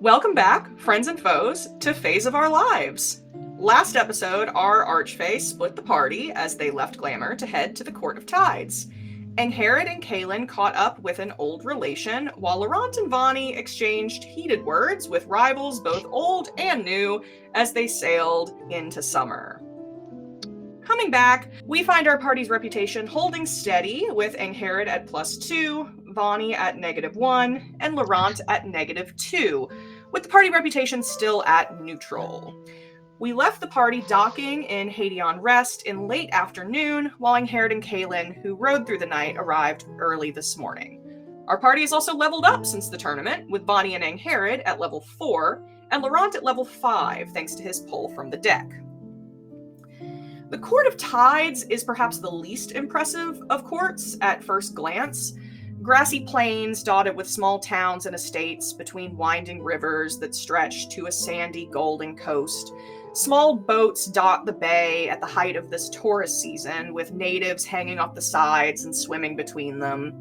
Welcome back, friends and foes, to Feys of Our Lives. Last episode, our Archfey split the party as they left Glamour to head to the Court of Tides. Angharad and Kaelin caught up with an old relation, while Laurent and Vonni exchanged heated words with rivals both old and new as they sailed into summer. Coming back, we find our party's reputation holding steady, with Angharad at +2, Vonni at -1, and Laurent at -2, with the party reputation still at neutral. We left the party docking in Hadeon Rest in late afternoon, while Angharad and Kaelin, who rode through the night, arrived early this morning. Our party has also leveled up since the tournament, with Vonni and Angharad at level 4, and Laurent at level 5, thanks to his pull from the deck. The Court of Tides is perhaps the least impressive of courts at first glance. Grassy plains dotted with small towns and estates between winding rivers that stretch to a sandy golden coast. Small boats dot the bay at the height of this tourist season, with natives hanging off the sides and swimming between them.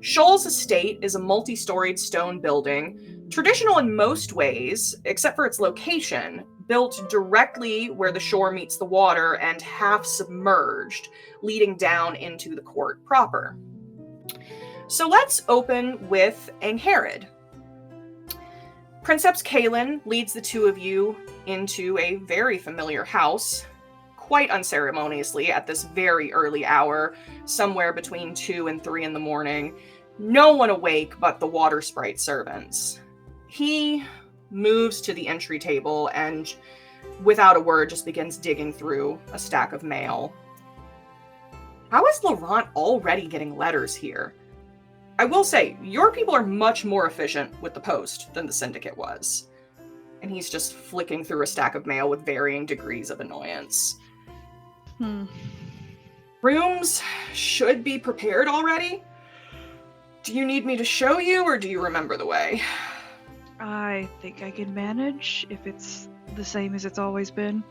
Shoals Estate is a multi-storied stone building, traditional in most ways, except for its location, built directly where the shore meets the water and half submerged, leading down into the court proper. So let's open with Angharad. Princeps Kaelin leads the two of you into a very familiar house, quite unceremoniously at this very early hour, somewhere between 2 and 3 in the morning. No one awake but the water sprite servants. He moves to the entry table and, without a word, just begins digging through a stack of mail. How is Laurent already getting letters here? I will say, your people are much more efficient with the post than the Syndicate was. And he's just flicking through a stack of mail with varying degrees of annoyance. Rooms should be prepared already. Do you need me to show you, or do you remember the way? I think I can manage, if it's the same as it's always been.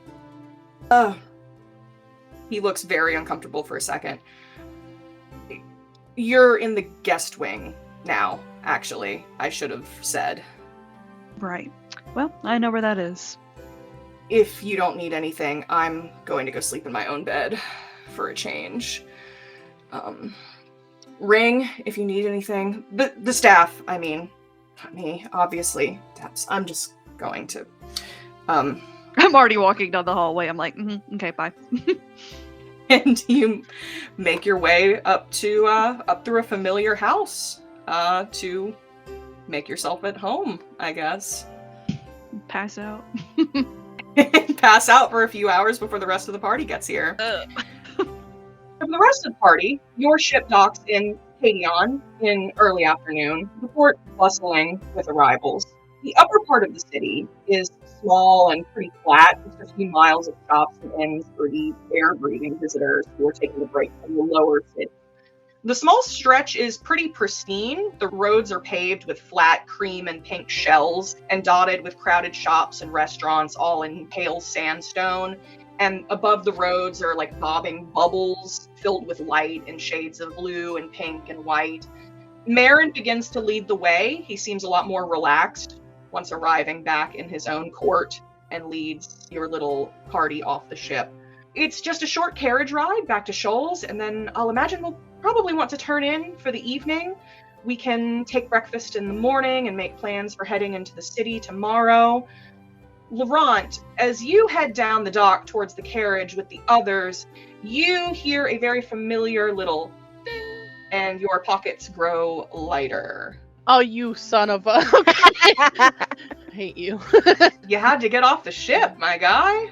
He looks very uncomfortable for a second. You're in the guest wing now, actually, I should have said. Right. Well, I know where that is. If you don't need anything, I'm going to go sleep in my own bed for a change. Ring if you need anything. The staff, I mean, not me, obviously. I'm just going to... I'm already walking down the hallway. I'm like, okay, bye. And you make your way up through a familiar house to make yourself at home, I guess. Pass out. Pass out for a few hours before the rest of the party gets here. For the rest of the party, your ship docks in Hadeon in early afternoon, the port bustling with arrivals. The upper part of the city is small and pretty flat, just a few miles of shops and inns for the air-breathing visitors who are taking a break from the lower city. The small stretch is pretty pristine. The roads are paved with flat cream and pink shells and dotted with crowded shops and restaurants, all in pale sandstone. And above the roads are like bobbing bubbles filled with light in shades of blue and pink and white. Marin begins to lead the way. He seems a lot more relaxed once arriving back in his own court, and leads your little party off the ship. It's just a short carriage ride back to Shoals, and then I'll imagine we'll probably want to turn in for the evening. We can take breakfast in the morning and make plans for heading into the city tomorrow. Laurent, as you head down the dock towards the carriage with the others, you hear a very familiar little ding, and your pockets grow lighter. Oh, you son of a... I hate you. You had to get off the ship, my guy.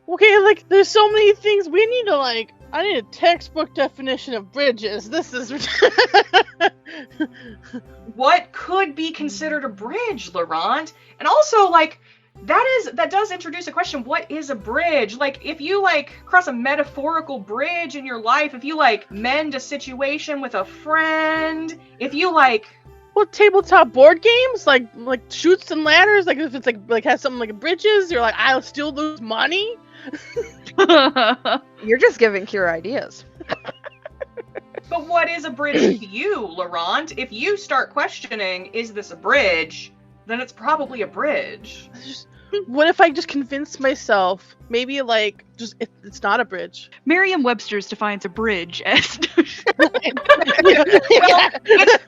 Okay, like, there's so many things we need to, like... I need a textbook definition of bridges. This is... What could be considered a bridge, Laurent? And also, like, that does introduce a question. What is a bridge? Like, if you, like, cross a metaphorical bridge in your life, if you, like, mend a situation with a friend, if you, like... Well, tabletop board games? Like Chutes and Ladders? Like, if it's, like has something like bridges, you're like, I'll still lose money? You're just giving Cure ideas. But what is a bridge to you, Laurent? If you start questioning, is this a bridge, then it's probably a bridge. What if I just convince myself, maybe like, just it's not a bridge? Merriam-Webster's defines a bridge as Well,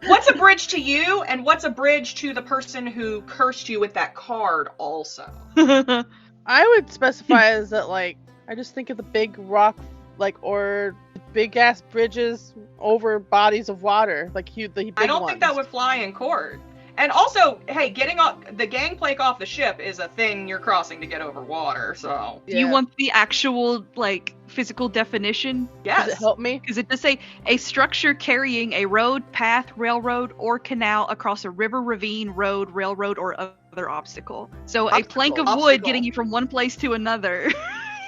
what's a bridge to you, and what's a bridge to the person who cursed you with that card also? I would specify as that, like, I just think of the big rock, like, or big ass bridges over bodies of water, like the big I don't ones. think that would fly in court. And also, hey, getting off the gangplank off the ship is a thing you're crossing to get over water, so Do you want the actual, like, physical definition? yes. Does it help me? Because it does say a structure carrying a road, path, railroad, or canal across a river, ravine, road, railroad, or other obstacle. So a plank of wood Obstacle. getting you from one place to another.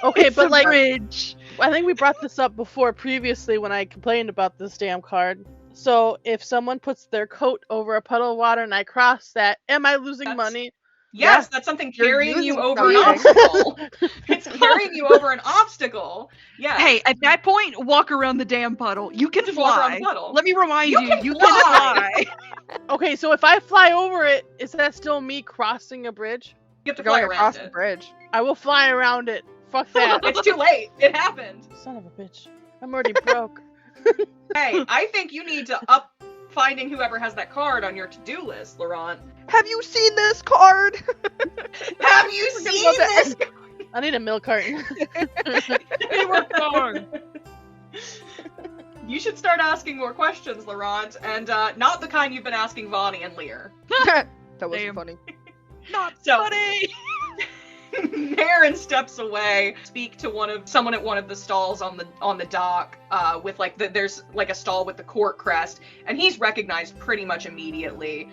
Okay, It's but a like, bridge. I think we brought this up before previously when I complained about this damn card. So if someone puts their coat over a puddle of water and I cross that, am I losing That's- money? Yes, that's something You're carrying you using over an something. obstacle. It's carrying you over an obstacle. Yeah. Hey, at that point, walk around the damn puddle. You can Just walk around fly. the puddle. Let me remind You you, can you fly. can fly. Okay, so if I fly over it, is that still me crossing a bridge? You have to You're fly going around across the it. bridge. I will fly around it. Fuck that. It's too late. It happened. Son of a bitch. I'm already broke. Hey, I think you need to up finding whoever has that card on your to-do list, Laurent. Have you seen this card? Have you Forget seen about that. this? I need a milk carton. They were wrong. You should start asking more questions, Laurent, and not the kind you've been asking Vonni and Lear. That wasn't Damn. funny. Not So- funny. Marin steps away, speak to someone at one of the stalls on the dock, with like there's like a stall with the court crest, and he's recognized pretty much immediately.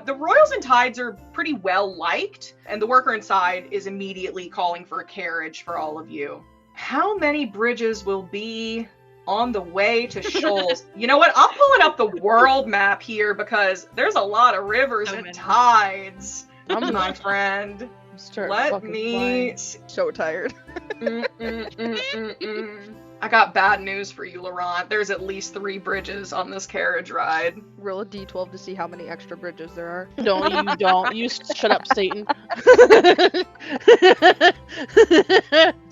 The Royals and Tides are pretty well liked, and the worker inside is immediately calling for a carriage for all of you. How many bridges will be on the way to Shoals? You know what? I'm pulling up the world map here because there's a lot of rivers So and many. tides, I'm my friend. start Let fucking me. flying. So tired. I got bad news for you, Laurent. There's at least 3 bridges on this carriage ride. Roll a d12 to see how many extra bridges there are. Don't. You shut up, Satan.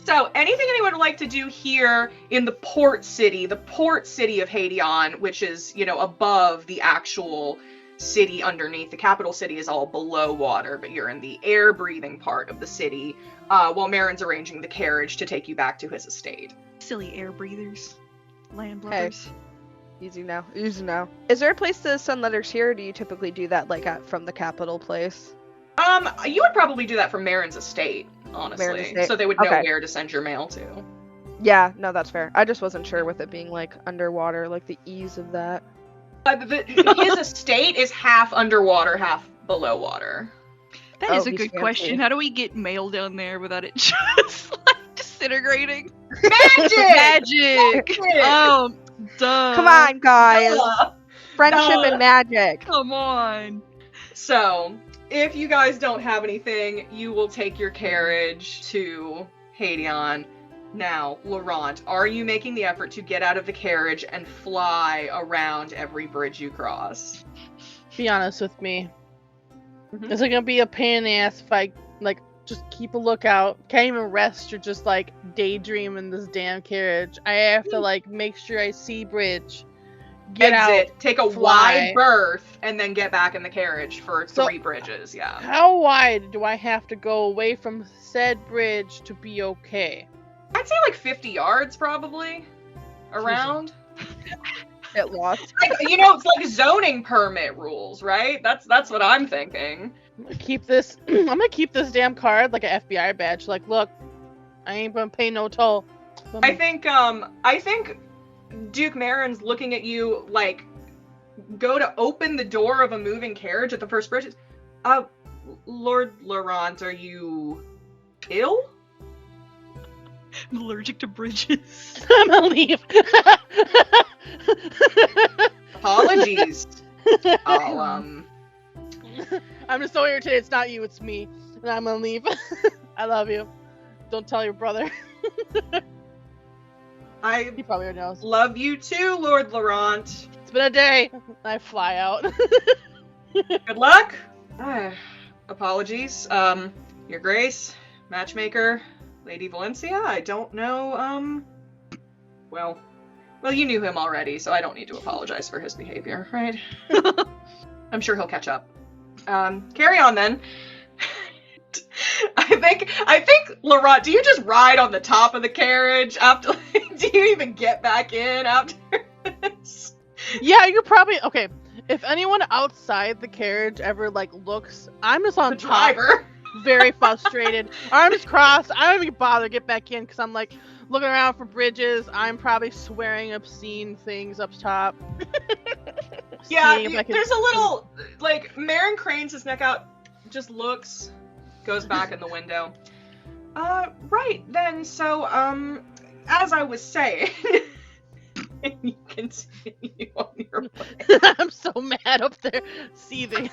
So, anything anyone would like to do here in the port city of Hadeon, which is, above the actual city underneath. The capital city is all below water, but you're in the air-breathing part of the city, while Marin's arranging the carriage to take you back to his estate. Silly air breathers. Land lubbers. Easy now. Easy now. Is there a place to send letters here, or do you typically do that from the capital place? You would probably do that from Marin's estate, honestly. Marin's estate. So they would know Okay. where to send your mail to. Yeah, no, that's fair. I just wasn't sure with it being like underwater, like the ease of that. His estate is half underwater, half below water. That is Oh, a he's good fancy. question. How do we get mail down there without it just like disintegrating? Magic! Magic! Oh, duh. Come on, guys. Duh. Friendship Duh. and magic. Come on. So, if you guys don't have anything, you will take your carriage to Hadeon. Now, Laurent, are you making the effort to get out of the carriage and fly around every bridge you cross? Be honest with me. Mhm. Is it gonna be a pain in the ass if I like just keep a lookout? Can't even rest or just like daydream in this damn carriage. I have to like make sure I see bridge. Get Exit, out. take a fly. wide berth, and then get back in the carriage for So- 3 bridges, yeah. How wide do I have to go away from said bridge to be okay? I'd say like 50 yards, probably. Around. Get lost. It's like zoning permit rules, right? That's what I'm thinking. I'm gonna keep this. I'm gonna keep this damn card like an FBI badge. Like, look, I ain't gonna pay no toll. I think Duke Marin's looking at you like go to open the door of a moving carriage at the first bridge. Lord Laurent, are you ill? I'm allergic to bridges. I'm gonna leave. Apologies. I'll I'm just so irritated. It's not you, it's me, and I'm gonna leave. I love you. Don't tell your brother. I He probably already knows. love you too, Lord Laurent. It's been a day. I fly out. Good luck. apologies. Your Grace, matchmaker, Lady Valencia, I don't know, well, you knew him already, so I don't need to apologize for his behavior, right? I'm sure he'll catch up. Carry on then. I think, Laurent, do you just ride on the top of the carriage after, do you even get back in after this? Yeah, you probably, okay, if anyone outside the carriage ever, like, looks, I'm just on The top, driver. very frustrated, arms crossed, I don't even bother to get back in, because I'm, like, looking around for bridges, I'm probably swearing obscene things up top. Yeah, Seeing if I can- there's a little, like, Marin cranes his neck out, just looks, goes back in the window. Right, then, so, as I was saying, you continue on your way. I'm so mad up there, seething.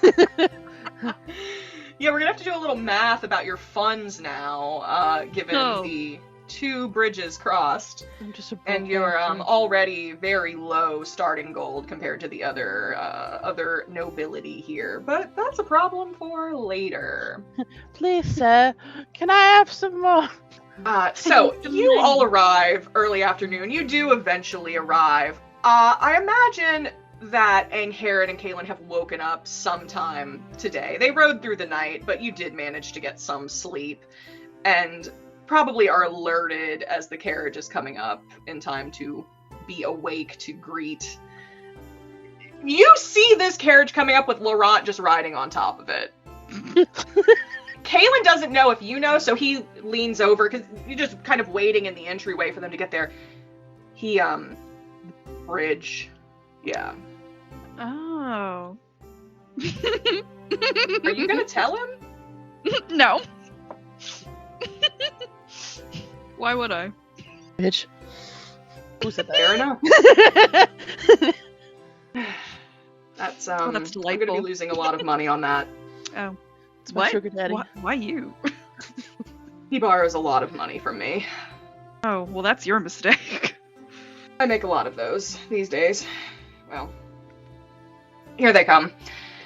Yeah, we're gonna have to do a little math about your funds now, given the 2 bridges crossed, I'm just a and your already very low starting gold compared to the other nobility here. But that's a problem for later. Please, sir, can I have some more? So you all arrive early afternoon. You do eventually arrive. I imagine that Angharad and Kaelin have woken up sometime today. They rode through the night, but you did manage to get some sleep, and probably are alerted as the carriage is coming up in time to be awake to greet. You see this carriage coming up with Laurent just riding on top of it. Kaelin doesn't know if you know, so he leans over, because you're just kind of waiting in the entryway for them to get there. He, bridge. Yeah. Oh. Are you gonna tell him? No. Why would I? Bitch. Who said that? Fair enough. That's, that's I'm gonna delightful. be losing a lot of money on that. Oh. It's my sugar daddy. Why you? He borrows a lot of money from me. Oh, well, that's your mistake. I make a lot of those these days. Well, here they come.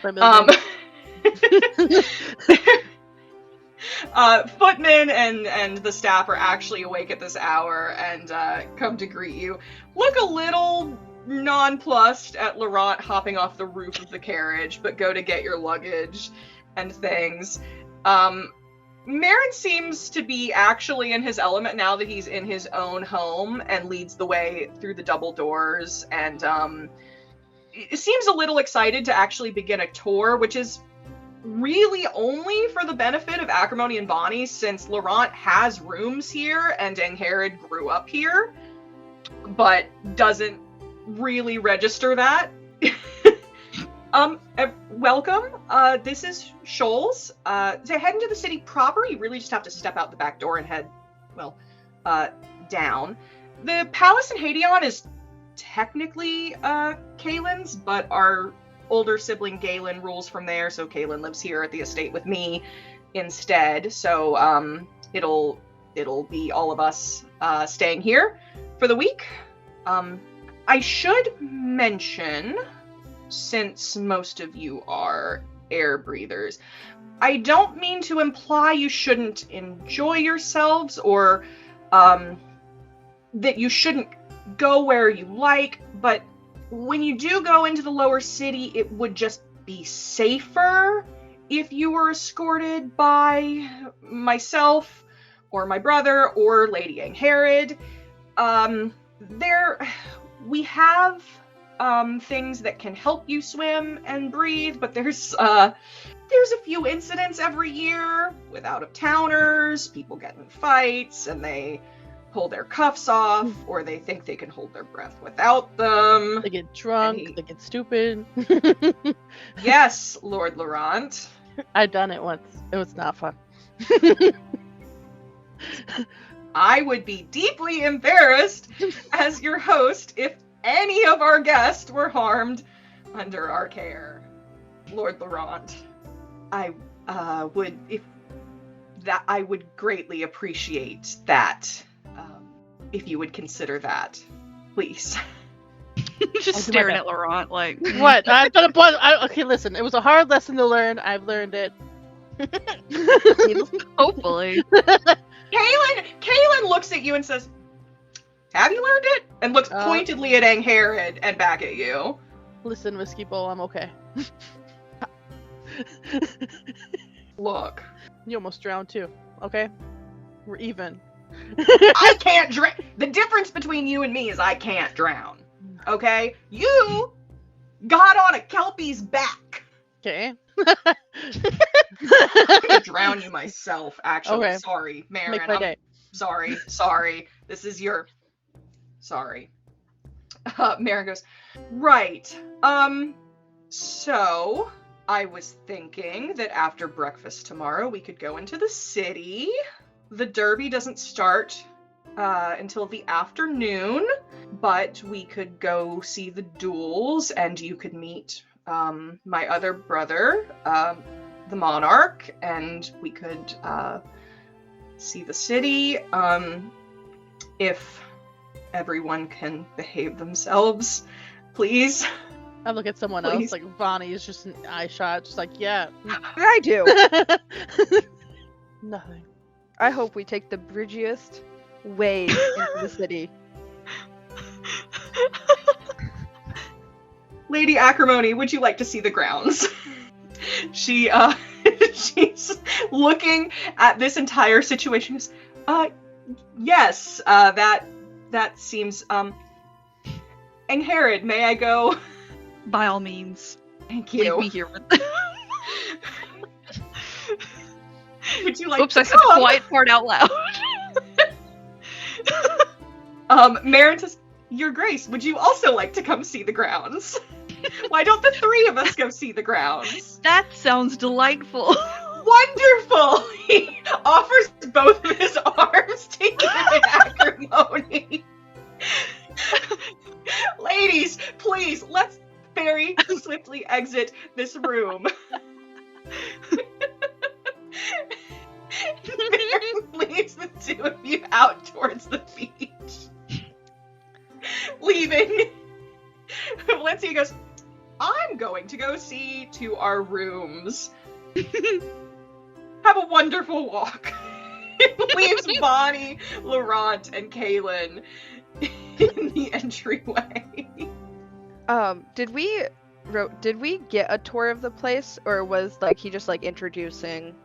Footmen and the staff are actually awake at this hour and come to greet you. Look a little nonplussed at Laurent hopping off the roof of the carriage, but go to get your luggage and things. Marin seems to be actually in his element now that he's in his own home and leads the way through the double doors, and seems a little excited to actually begin a tour, which is really only for the benefit of Acrimony and Vonni, since Laurent has rooms here and Angharad grew up here, but doesn't really register that. Welcome. This is Shoals. To head into the city proper, you really just have to step out the back door and head, well, down. The palace in Hadeon is technically Kaelin's, but our older sibling Galen rules from there, so Kaelin lives here at the estate with me instead. So it'll be all of us staying here for the week. I should mention, since most of you are air breathers, I don't mean to imply you shouldn't enjoy yourselves or that you shouldn't go where you like, but when you do go into the lower city, it would just be safer if you were escorted by myself or my brother or Lady Angharad. We have things that can help you swim and breathe, but there's a few incidents every year with out-of-towners, people get in fights and they pull their cuffs off, or they think they can hold their breath without them. They get drunk, they get stupid. Yes, Lord Laurent. I've done it once. It was not fun. I would be deeply embarrassed as your host if any of our guests were harmed under our care. Lord Laurent, I would greatly appreciate that. If you would consider that, please. Just staring at Laurent like, What? I've done a bunch. Okay, listen. It was a hard lesson to learn. I've learned it. Hopefully. Kaylin looks at you and says, "Have you learned it?" And looks pointedly at Angharad and back at you. Listen, Whiskey Bowl, I'm okay. Look. You almost drowned too, okay? We're even. I can't drown. The difference between you and me is I can't drown. Okay? You got on a Kelpie's back. Okay. I'm gonna drown you myself, actually. Okay. Sorry, Marin. Make my day. Sorry. This is your... Sorry. Marin goes, right. So... I was thinking that after breakfast tomorrow, we could go into the city. The derby doesn't start until the afternoon, but we could go see the duels, and you could meet my other brother, the monarch, and we could see the city. If everyone can behave themselves, please. I look at someone else, like Vonni is just an eye shot, just like, yeah. I do. Nothing. I hope we take the bridgiest way into the city. Lady Acrimony, would you like to see the grounds? She's looking at this entire situation. Yes, that seems, Angharad, may I go? By all means. Thank you. Leave me here with Would you like Oops, to I said the come? quiet part out loud. Marin says, Your Grace, would you also like to come see the grounds? Why don't the three of us go see the grounds? That sounds delightful. Wonderful! He offers both of his arms to you in acrimony. Ladies, please, let's very swiftly exit this room. Marin leads the two of you out towards the beach. Leaving. Valencia goes, I'm going to go see to our rooms. Have a wonderful walk. Leaves Vonni, Laurent, and Kaylin in the entryway. Did we get a tour of the place, or was like he just like introducing?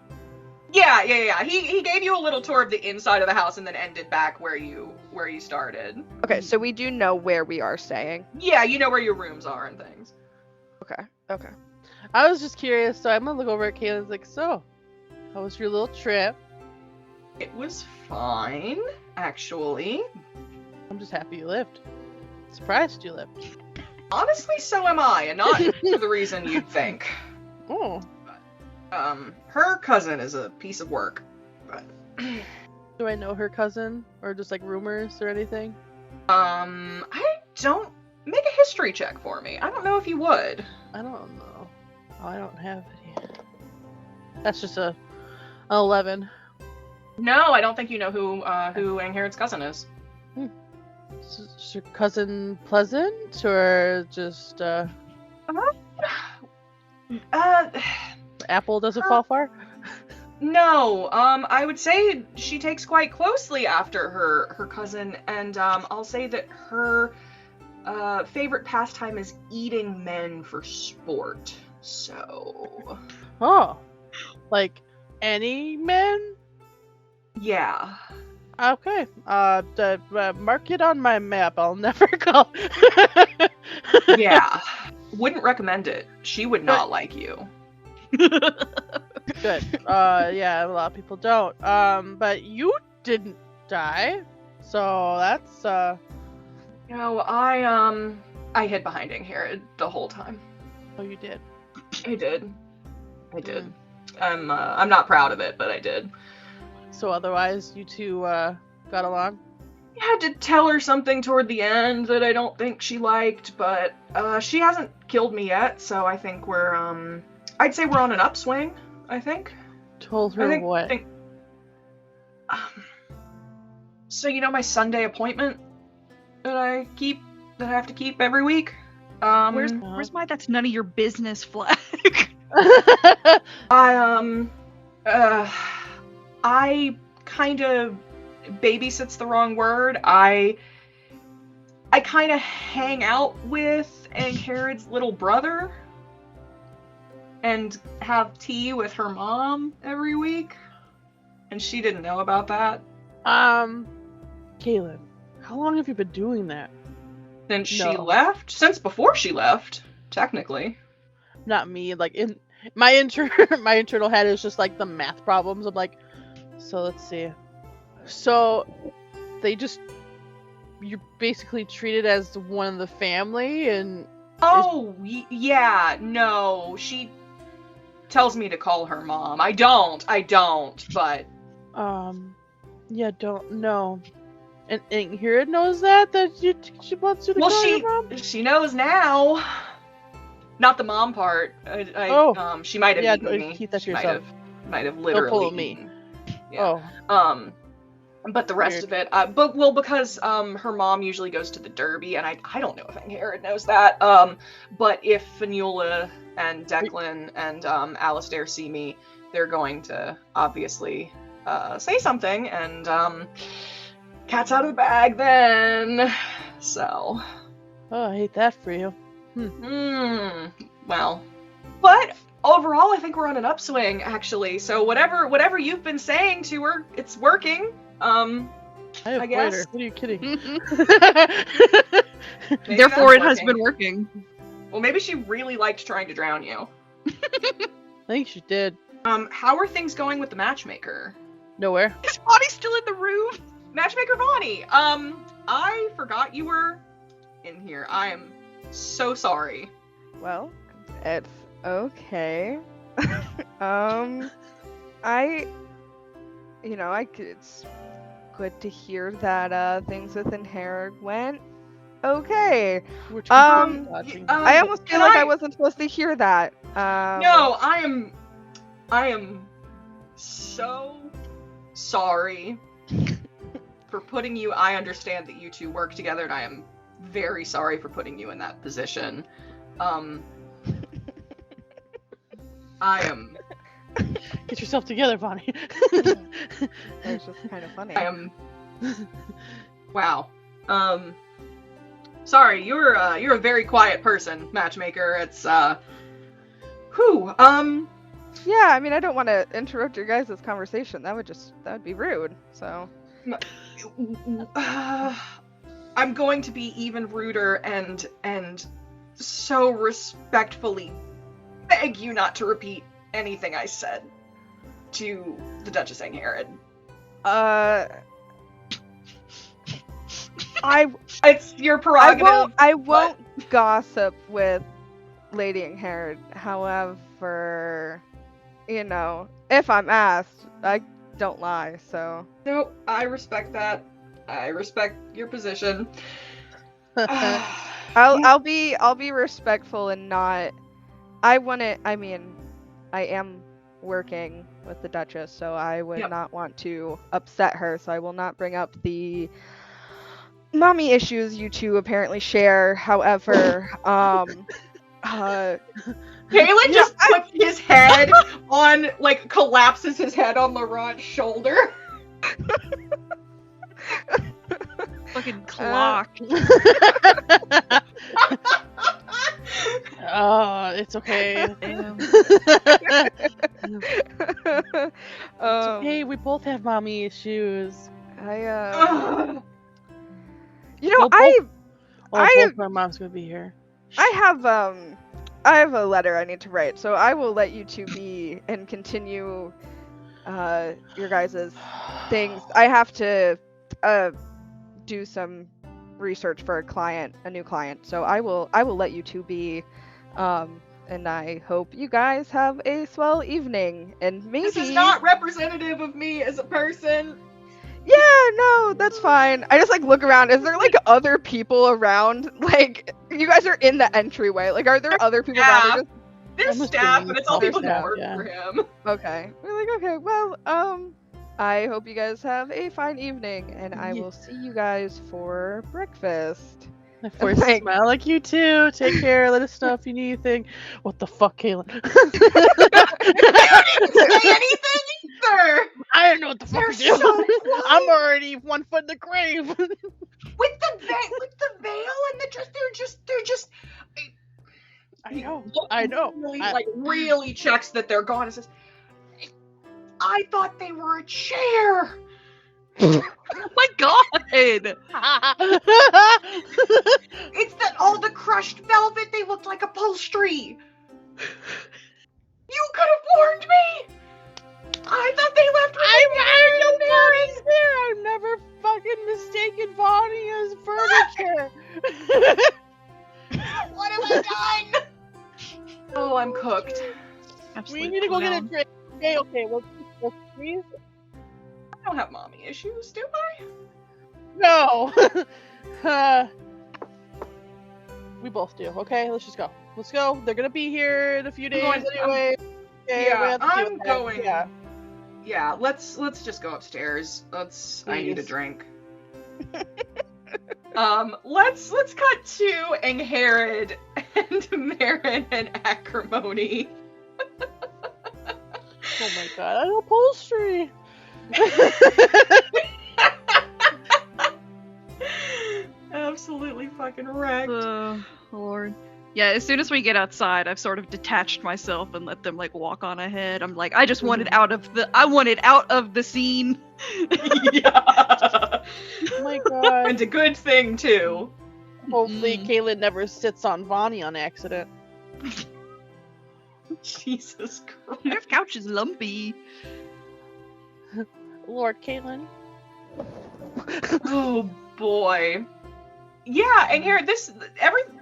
Yeah. He gave you a little tour of the inside of the house and then ended back where you started. Okay, so we do know where we are staying. Yeah, you know where your rooms are and things. Okay. I was just curious, so I'm gonna look over at Kaylin's like, so, how was your little trip? It was fine, actually. I'm just happy you lived. Surprised you lived. Honestly, so am I, and not for the reason you'd think. Oh. Her cousin is a piece of work, but... Do I know her cousin? Or just like rumors or anything? I don't... Make a history check for me. I don't know if you would. I don't know. Oh, I don't have it yet. That's just an 11. No, I don't think you know who Angharad's cousin is. Is your cousin pleasant, or just, apple doesn't fall far? No, I would say she takes quite closely after her cousin, and, I'll say that her, favorite pastime is eating men for sport, so... Oh. Like, any men? Yeah. Okay. Mark it on my map. I'll never go. Yeah. Wouldn't recommend it. She would not like you. Good. Yeah, a lot of people don't. But you didn't die. So that's, No, I hid behind Angharad the whole time. Oh, you did. I did. I'm not proud of it, but I did. So otherwise, you two, got along? I had to tell her something toward the end that I don't think she liked, but, she hasn't killed me yet, so I think we're, I'd say we're on an upswing, I think. Told her what? So you know my Sunday appointment that I have to keep every week? Where's my that's none of your business flag? I kind of babysit's the wrong word. I kind of hang out with Angharad's little brother and have tea with her mom every week. And she didn't know about that. Kaylin, how long have you been doing that? Since she left? Since before she left, technically. Not me. Like, in my my internal head is just like the math problems. I'm like, so let's see. So you're basically treated as one of the family, and yeah, no, she tells me to call her mom. I don't, but yeah, don't know. And Angharad knows that she wants you to call her mom? She knows now. Not the mom part. She might have eaten me. Keep that to she yourself. might have literally me. eaten. Yeah. Oh. But the rest of it, because her mom usually goes to the Derby, and I don't know if Angharad knows that. But if Fionnuala and Declan and Alistair see me, they're going to obviously say something, and cat's out of the bag then. So. Oh, I hate that for you. Well, but overall, I think we're on an upswing, actually. So whatever you've been saying to her, it's working. I guess. What are you kidding? Therefore, it has been working. Well, maybe she really liked trying to drown you. I think she did. How are things going with the matchmaker? Nowhere. Is Vonni still in the room? Matchmaker Vonni, I forgot you were in here. I am so sorry. Well, it's okay. It's good to hear that things with Angharad went okay. I almost feel like I wasn't supposed to hear that. No, I am so sorry for putting you. I understand that you two work together, and I am very sorry for putting you in that position. I am. Get yourself together, Vonni. It's just kind of funny. I am. Wow. Sorry, you're a very quiet person, matchmaker. It's whew. Yeah, I mean, I don't want to interrupt your guys' conversation. That would be rude. So. I'm going to be even ruder and so respectfully beg you not to repeat anything I said to the Duchess Angharad. It's your prerogative. I won't gossip with Lady Angharad. However, if I'm asked, I don't lie. So. Nope, I respect that. I respect your position. I'll be respectful and not. I am working with the Duchess, so I would not want to upset her. So I will not bring up the mommy issues you two apparently share. However, Kaylin just puts his head on, collapses his head on Laurent's shoulder. Fucking clock. It's okay. It's okay. We both have mommy issues. both my mom's gonna be here. I have a letter I need to write, so I will let you two be and continue your guys' things. I have to do some research for a new client, so I will let you two be, and I hope you guys have a swell evening, and maybe This is not representative of me as a person. Yeah, no, that's fine. I just look around. Is there other people around? You guys are in the entryway. Are there other people around? There's staff, but it's all people who work for him. Okay. We're okay, well, I hope you guys have a fine evening, and I will see you guys for breakfast. Of course, smile like you too. Take care. Let us know if you need anything. What the fuck, Kaylin? You didn't say anything? what the fuck They're to do. so I'm already 1 foot in the grave. with the veil and the dress. They're just. I know. Really, I- like really checks that they're gone and says, I thought they were a chair. Oh my god! It's that all the crushed velvet. They looked like upholstery. You could have warned me. I thought they left with I've never fucking mistaken Vonni as furniture. What have I done? "Oh, I'm cooked." We Absolute need to go get a clown. drink. Okay, let's freeze. I don't have mommy issues, do I? No. We both do. Okay, let's just go. Let's go. They're gonna be here in a few days anyway. Okay, yeah, we have to deal I'm with that. going. Yeah. Yeah, let's just go upstairs. I need a Please. drink. Let's cut to Angharad and Marin and Acrimony. Oh my god, an upholstery. Absolutely fucking wrecked. Lord. Yeah, as soon as we get outside, I've sort of detached myself and let them like walk on ahead. I'm like, I just wanted out of the scene. Yeah. Oh my god. And a good thing too. Hopefully Mm. Kaylin never sits on Vonni on accident. Jesus Christ. Your couch is lumpy. Lord Kaylin. Oh boy. Yeah, and here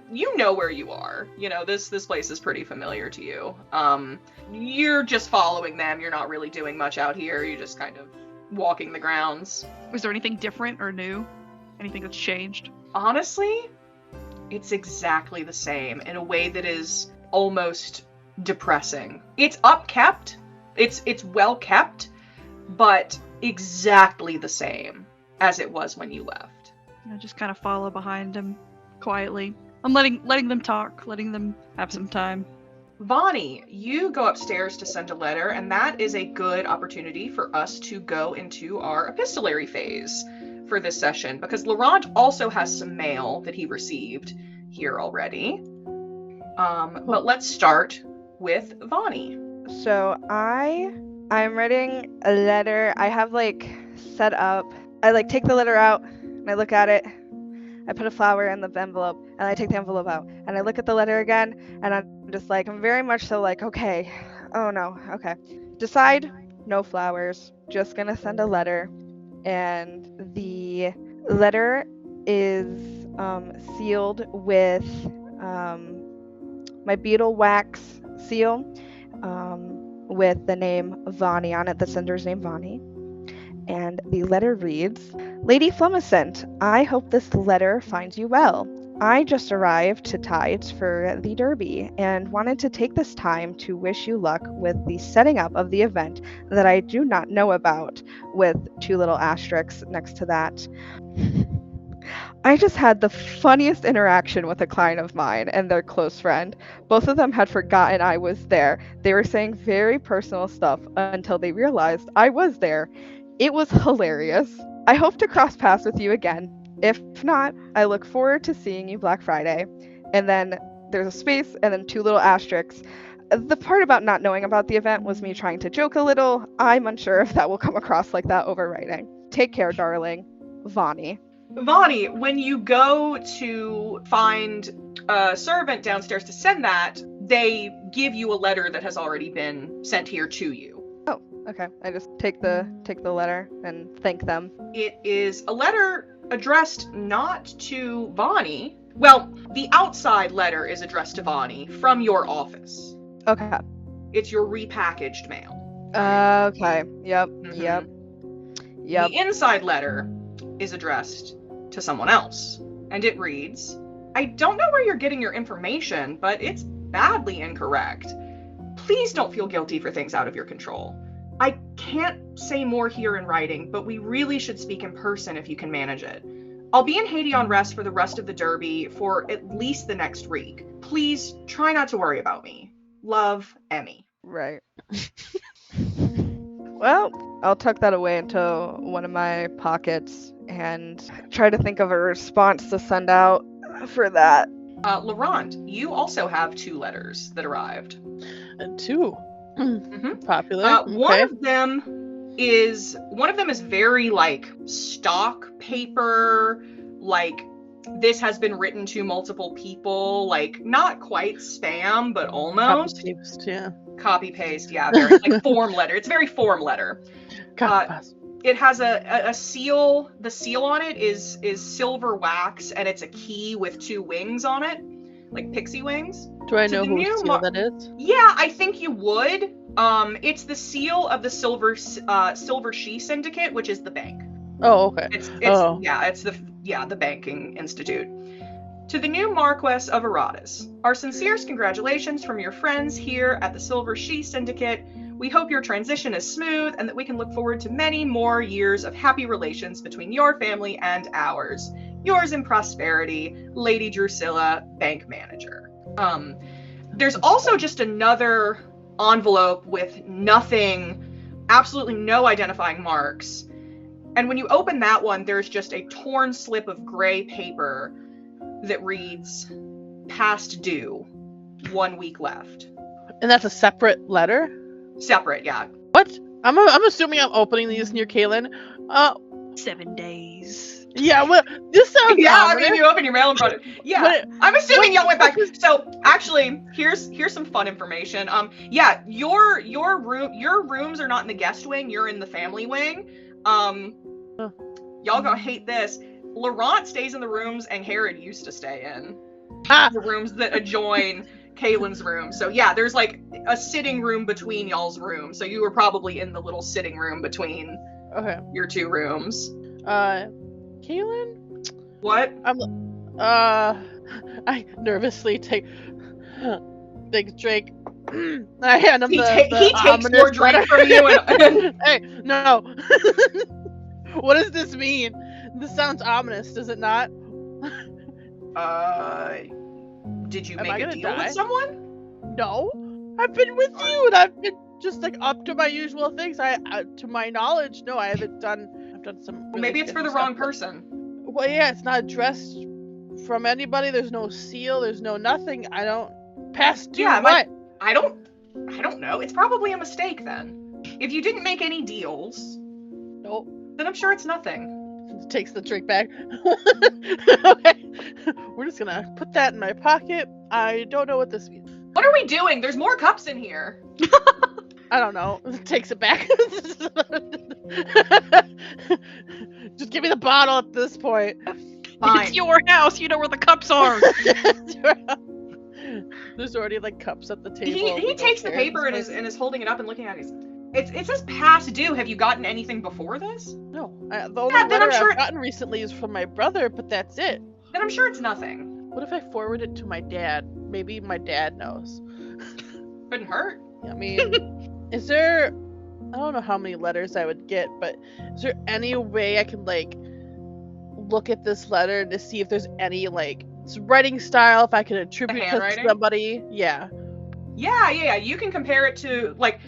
you know where you are. You know, this place is pretty familiar to you. You're just following them. You're not really doing much out here. You're just kind of walking the grounds. Was there anything different or new? Anything that's changed? Honestly, it's exactly the same in a way that is almost depressing. It's upkept. It's well kept, but exactly the same as it was when you left. I just kind of follow behind them quietly. I'm letting them talk, letting them have some time. Vonni, you go upstairs to send a letter, and that is a good opportunity for us to go into our epistolary phase for this session, because Laurent also has some mail that he received here already. But let's start with Vonni. So I'm writing a letter. I have set up. I take the letter out and I look at it. I put a flower in the envelope and I take the envelope out and I look at the letter again and I'm just I'm very much so okay. Oh no, okay. Decide, no flowers. Just gonna send a letter, and the letter is sealed with my beetle wax seal with the name Vonni on it, the sender's name Vonni. And the letter reads, Lady Flumescent, I hope this letter finds you well. I just arrived to Tides for the Derby and wanted to take this time to wish you luck with the setting up of the event that I do not know about, with 2 little asterisks next to that. I just had the funniest interaction with a client of mine and their close friend. Both of them had forgotten I was there. They were saying very personal stuff until they realized I was there. It was hilarious. I hope to cross paths with you again. If not, I look forward to seeing you Black Friday. And then there's a space and then 2 little asterisks. The part about not knowing about the event was me trying to joke a little. I'm unsure if that will come across like that over writing. Take care, darling. Vonni. Vonni, when you go to find a servant downstairs to send that, they give you a letter that has already been sent here to you. Oh, okay. I just take the letter and thank them. It is a letter addressed not to Vonni. Well, the outside letter is addressed to Vonni from your office. Okay. It's your repackaged mail. Okay. Yep. Mhm. Yep. Yep. The inside letter is addressed to someone else, and it reads, I don't know where you're getting your information, but it's badly incorrect. Please don't feel guilty for things out of your control. I can't say more here in writing, but we really should speak in person if you can manage it. I'll be in Haiti on rest for the rest of the Derby for at least the next week. Please try not to worry about me. Love, Emmy. Right. Well, I'll tuck that away into one of my pockets and try to think of a response to send out for that. Laurent, you also have 2 letters that arrived. And 2. Mhm. Popular. One Okay. of them is very like stock paper, like this has been written to multiple people, like not quite spam, but almost. Copy paste, yeah. Copy paste, yeah, very like form letter. It's very form letter. Copy paste. It has a seal. The seal on it is silver wax, and it's a key with 2 wings on it, like pixie wings. Do I to know the whose new seal that is? Yeah, I think you would. It's the seal of the Silver She Syndicate, which is the bank. Oh, okay. It's Oh. yeah, it's the banking institute. To the new Marquess of Aratus, our sincerest congratulations from your friends here at the Silver She Syndicate. We hope your transition is smooth and that we can look forward to many more years of happy relations between your family and ours. Yours in prosperity, Lady Drusilla, Bank Manager. There's also just another envelope with nothing, absolutely no identifying marks. And when you open that one, there's just a torn slip of gray paper that reads, past due, 1 week left. And that's a separate letter? Separate, yeah. What? I'm assuming I'm opening these near Kaylin. 7 days. Yeah, well, this sounds Yeah, I ominous. mean, you open your mail and brought it. Yeah, What- I'm assuming y'all went back. what- So, actually, here's some fun information. Yeah, your rooms are not in the guest wing. You're in the family wing. Y'all gonna hate this. Laurent stays in the rooms Angharad used to stay in. Ah! The rooms that adjoin Kaylin's room. So yeah, there's like a sitting room between y'all's rooms. So you were probably in the little sitting room between Okay. your 2 rooms. Kaylin? What? I nervously take big drink. I hand him He the takes ominous more drink letter. from you and Hey, no. What does this mean? This sounds ominous, does it not? did you Am I make a gonna deal die? with someone? No. I've been with you, and I've been just like up to my usual things. To my knowledge, no, I haven't done. I've done some. Well, really maybe it's for sketchy the wrong stuff, but- person. Well, yeah, it's not addressed from anybody. There's no seal. There's no nothing. I don't. Past due. Yeah, what? I don't know. It's probably a mistake then. If you didn't make any deals, Nope. then I'm sure it's nothing. Takes the drink back. Okay. We're just gonna put that in my pocket. I don't know what this means. What are we doing? There's more cups in here. I don't know. Takes it back. Just give me the bottle at this point. Fine. It's your house. You know where the cups are. There's already like cups at the table. We He don't takes the care. paper and is holding it up and looking at it. It says past due. Have you gotten anything before this? No, the only Yeah, then I'm letter sure I've gotten recently is from my brother, but that's it. Then I'm sure it's nothing. What if I forward it to my dad? Maybe my dad knows. Couldn't hurt. I mean, is there? I don't know how many letters I would get, but is there any way I can like look at this letter to see if there's any like writing style, if I can attribute it to handwriting? somebody? Yeah. Yeah. You can compare it to like,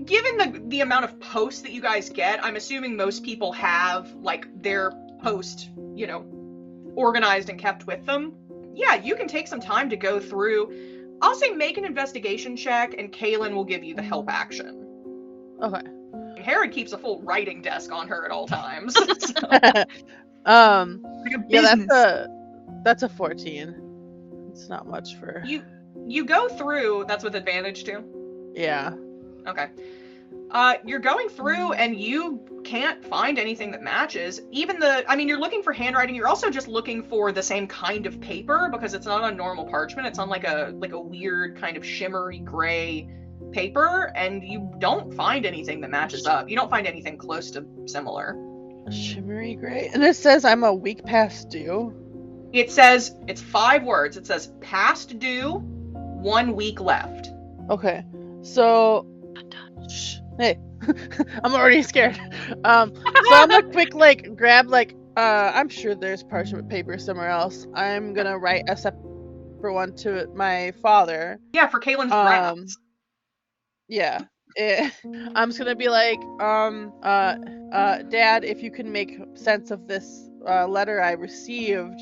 given the amount of posts that you guys get, I'm assuming most people have like their post, organized and kept with them. Yeah, you can take some time to go through. I'll say make an investigation check, and Kaylin will give you the help action. Okay. Herod keeps a full writing desk on her at all times. So, Like a Yeah, business. that's a 14. It's not much for. you go through. That's with advantage too. Yeah. Okay. You're going through and you can't find anything that matches. You're looking for handwriting. You're also just looking for the same kind of paper because it's not on normal parchment. It's on like a weird kind of shimmery gray paper, and you don't find anything that matches up. You don't find anything close to similar. Shimmery gray. And it says I'm a week past due. It says, it's 5 words. It says past due, 1 week left. Okay. So. Shh. Hey. I'm already scared. So I'm gonna quick grab I'm sure there's parchment paper somewhere else. I'm gonna write a separate one to my father. Yeah, for Kaylin's drafts. Yeah. I'm just gonna be like, Dad, if you can make sense of this letter I received,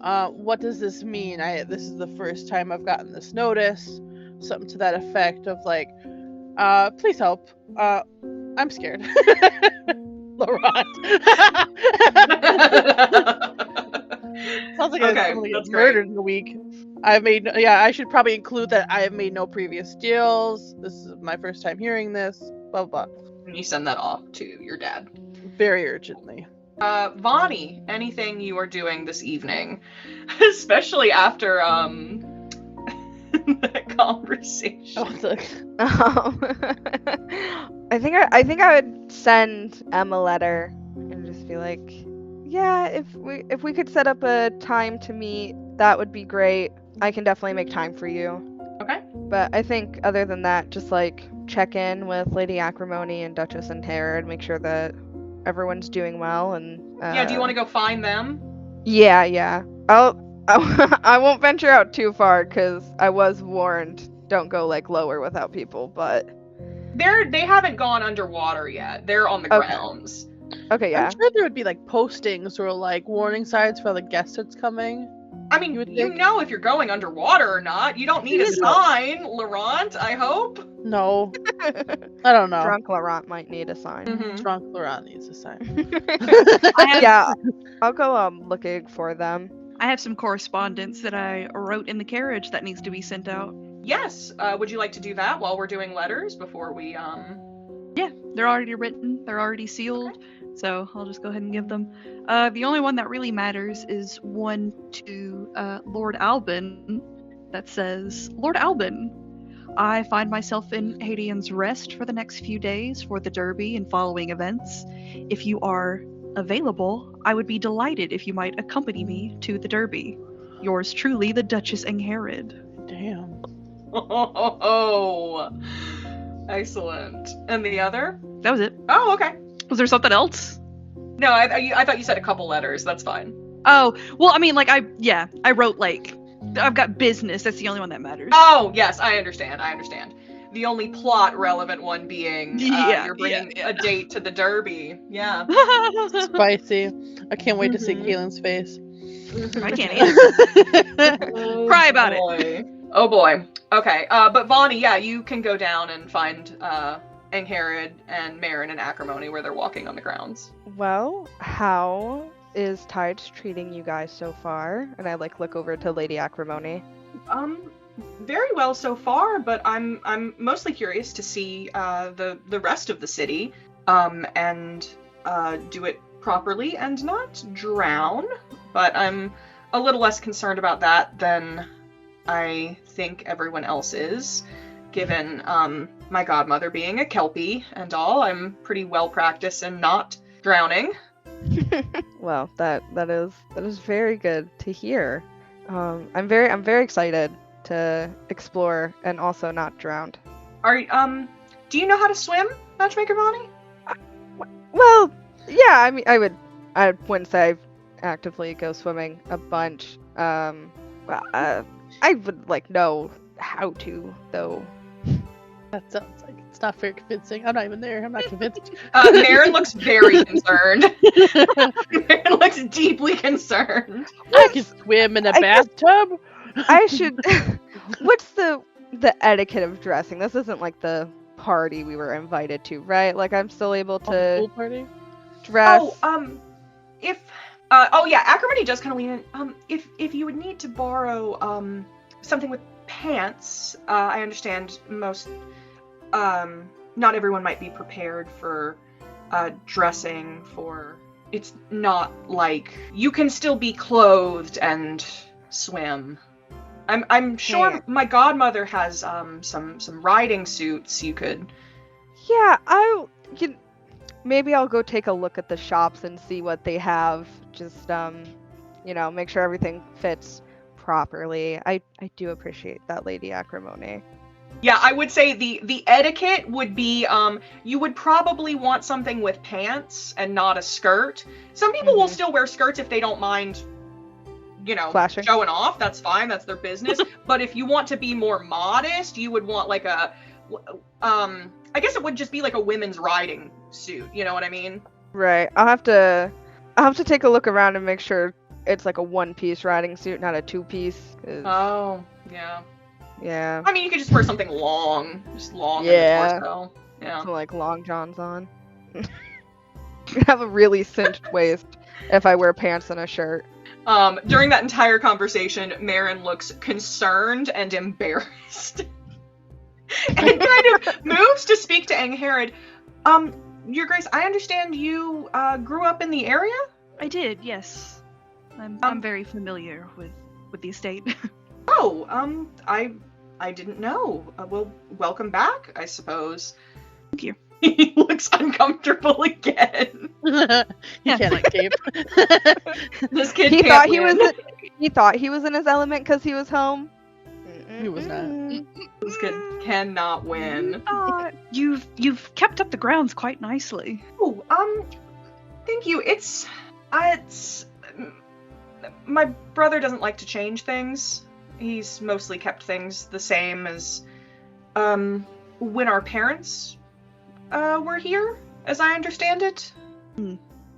what does this mean? This is the first time I've gotten this notice. Something to that effect of like, please help. I'm scared. Laurent. Sounds like Okay, I'm gonna get that's murdered in a week. I should probably include that I have made no previous deals. This is my first time hearing this. Blah blah. Blah. And you send that off to your dad. Very urgently. Vonni, anything you are doing this evening, especially after that conversation. I think I would send Em a letter and just be like, yeah, if we could set up a time to meet, that would be great. I can definitely make time for you. Okay. But I think other than that, just like check in with Lady Acrimony and Duchess and Herod, make sure that everyone's doing well. And Yeah, do you want to go find them? Yeah. I won't venture out too far because I was warned, don't go like lower without people. But They haven't gone underwater yet. They're on the Okay. grounds. okay, yeah. I'm sure there would be like postings or like warning signs for the guest that's coming. I mean, You would you think- know if you're going underwater or not. You don't need a No. sign, Laurent, I hope. No, I don't know. Drunk Laurent might need a sign. Mhm. Drunk Laurent needs a sign. Yeah, I'll go looking for them. I have some correspondence that I wrote in the carriage that needs to be sent out. Yes, would you like to do that while we're doing letters before we, Yeah, they're already written, they're already sealed, so I'll just go ahead and give them. The only one that really matters is one to Lord Albin that says, Lord Albin, I find myself in Hadian's Rest for the next few days for the Derby and following events. If you are available, I would be delighted if you might accompany me to the Derby. Yours truly, the Duchess Angharad. Damn. Oh, excellent. And the other? That was it. Oh, okay. Was there something else? No, I thought you said a couple letters. That's fine. Oh, well, I mean, like, I wrote, like, I've got business. That's the only one that matters. Oh, yes, I understand. The only plot relevant one being you're bringing a date to the Derby. Yeah. Spicy. I can't wait to see Mhm. Kaylin's face. I can't either. Oh, Cry about it. boy. Oh boy. Okay. But Vonni, yeah, you can go down and find Angharad and Marin and Acrimony where they're walking on the grounds. Well, how is Tides treating you guys so far? And I like look over to Lady Acrimony. Very well so far, but I'm mostly curious to see the rest of the city, and do it properly and not drown. But I'm a little less concerned about that than I think everyone else is, given my godmother being a Kelpie and all. I'm pretty well practiced in not drowning. Well, that is very good to hear. I'm very excited to explore and also not drowned. Do you know how to swim, Matchmaker Vonni? Well, yeah, I mean, I wouldn't say I actively go swimming a bunch. Well, I would like know how to though. That sounds like it's not very convincing. I'm not even there. I'm not convinced. Marin looks very concerned. Marin looks deeply concerned. I can swim in a I just- bathtub. I should. What's the etiquette of dressing? This isn't like the party we were invited to, right? Like I'm still able to Pool party. dress. Acrimony does kind of lean in. If you would need to borrow something with pants, I understand not everyone might be prepared for dressing for. It's not like you can still be clothed and swim. I'm sure Yeah. my godmother has some riding suits you could. Yeah, maybe I'll go take a look at the shops and see what they have. Just make sure everything fits properly. I do appreciate that, Lady Acrimony. Yeah, I would say the etiquette would be you would probably want something with pants and not a skirt. Some people will Mhm. still wear skirts if they don't mind, Flashing. showing off. That's fine, that's their business. But if you want to be more modest, you would want like a I guess it would just be like a women's riding suit. You know what I mean? Right. I'll have to take a look around and make sure it's like a one-piece riding suit, not a two-piece. Oh, yeah. Yeah. I mean, you could just wear something long, just long Yeah. in the torso. Yeah. So like long johns on. Have a really cinched waist if I wear pants and a shirt. During that entire conversation, Marin looks concerned and embarrassed. And kind of moves to speak to Angharad. Your Grace, I understand you grew up in the area? I did, yes. I'm very familiar with the estate. Oh, I didn't know. Well, welcome back, I suppose. Thank you. He looks uncomfortable again. He can't escape. This kid He can't thought he win. was he thought he was in his element because he was home. He was not. This kid cannot win. You've kept up the grounds quite nicely. Oh, thank you. It's my brother doesn't like to change things. He's mostly kept things the same as when our parents were here, as I understand it.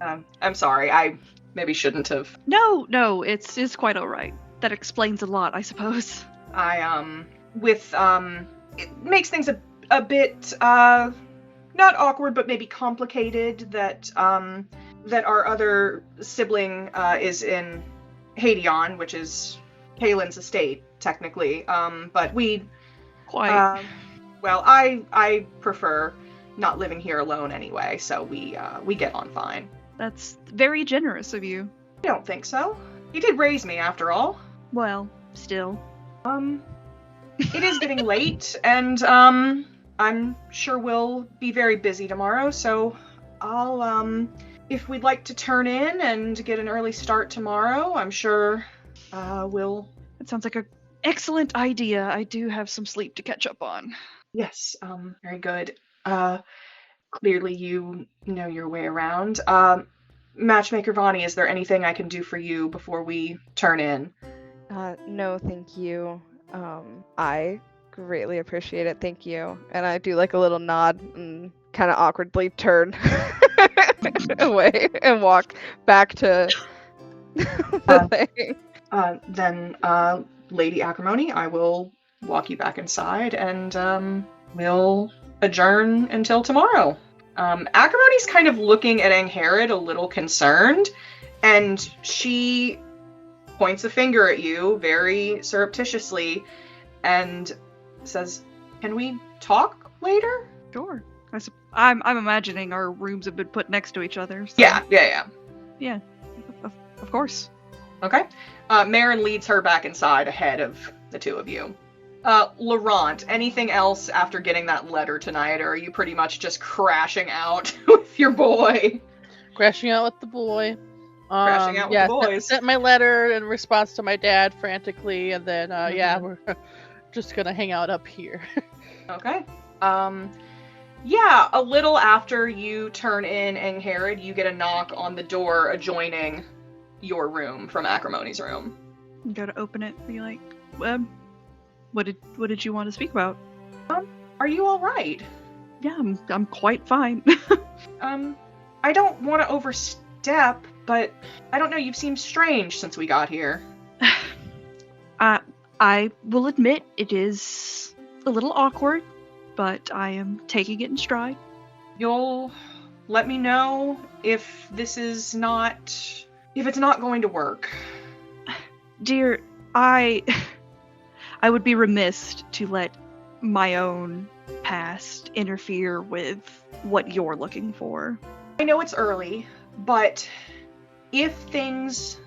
I'm sorry, I maybe shouldn't have. No, it's quite all right. That explains a lot, I suppose. It makes things a bit not awkward, but maybe complicated that our other sibling is in Hadeon, which is Kalen's estate, technically. But we Quite. well, I prefer not living here alone anyway, so we get on fine. That's very generous of you. I don't think so. You did raise me, after all. Well, still. It is getting late, and I'm sure we'll be very busy tomorrow, so I'll if we'd like to turn in and get an early start tomorrow, I'm sure we'll. That sounds like an excellent idea. I do have some sleep to catch up on. Yes, very good. Clearly you know your way around. Matchmaker Vonni, is there anything I can do for you before we turn in? No, thank you. I greatly appreciate it. Thank you. And I do like a little nod and kind of awkwardly turn away and walk back to the thing. Then, Lady Acrimony, I will walk you back inside, and we'll adjourn until tomorrow. Acrimony's kind of looking at Angharad a little concerned, and she points a finger at you very surreptitiously and says, "Can we talk later?" Sure. I'm imagining our rooms have been put next to each other. So. Yeah. Yeah. Of course. Okay. Marin leads her back inside ahead of the two of you. Laurent, anything else after getting that letter tonight, or are you pretty much just crashing out with your boy? Crashing out with the boy. Crashing out with the boys. Sent my letter in response to my dad frantically, and then we're just gonna hang out up here. Okay. Yeah, a little after you turn in Angharad, you get a knock on the door adjoining your room from Acrimony's room. You gotta open it. Be like, what did you want to speak about? Are you all right? Yeah, I'm quite fine. I don't want to overstep, but I don't know, you've seemed strange since we got here. I will admit it is a little awkward, but I am taking it in stride. You'll let me know if it's not going to work. Dear, I would be remiss to let my own past interfere with what you're looking for. I know it's early, but if things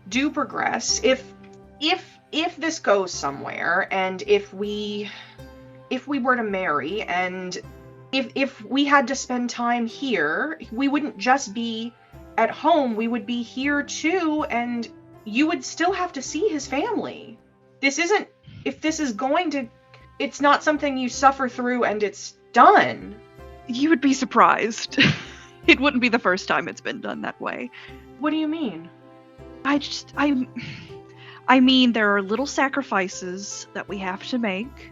do progress, if this goes somewhere, and if we were to marry, and if we had to spend time here, we wouldn't just be at home, we would be here too, and you would still have to see his family. It's not something you suffer through and it's done. You would be surprised. It wouldn't be the first time it's been done that way. What do you mean? I mean, there are little sacrifices that we have to make.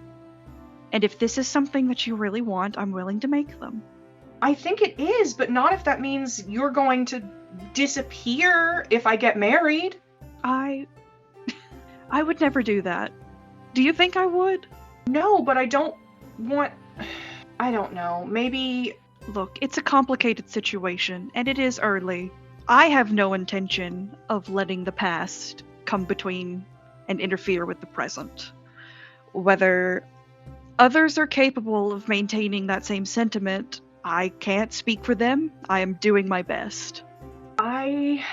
And if this is something that you really want, I'm willing to make them. I think it is, but not if that means you're going to disappear if I get married. I would never do that. Do you think I would? No, but I don't want... I don't know. Maybe... Look, it's a complicated situation, and it is early. I have no intention of letting the past come between and interfere with the present. Whether others are capable of maintaining that same sentiment, I can't speak for them. I am doing my best. Okay.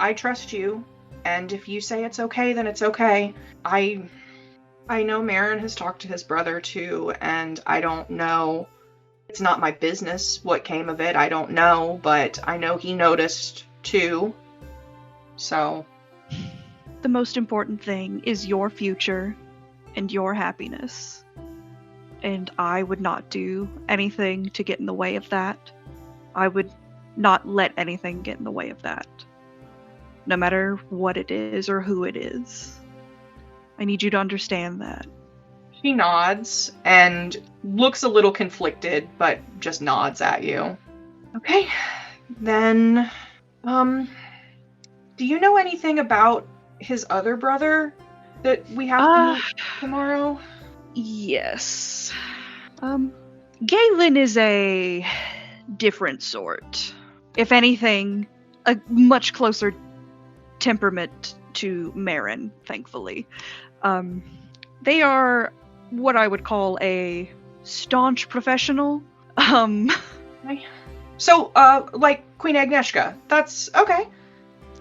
I trust you, and if you say it's okay, then it's okay. I know Marin has talked to his brother too, and I don't know. It's not my business what came of it. I don't know, but I know he noticed too. So. The most important thing is your future and your happiness. And I would not do anything to get in the way of that. I would not let anything get in the way of that. No matter what it is or who it is. I need you to understand that. She nods and looks a little conflicted, but just nods at you. Okay, then, do you know anything about his other brother that we have to meet tomorrow? Yes. Galen is a different sort. If anything, a much closer temperament to Marin, thankfully. They are what I would call a staunch professional. So, like Queen Agnieszka. That's okay.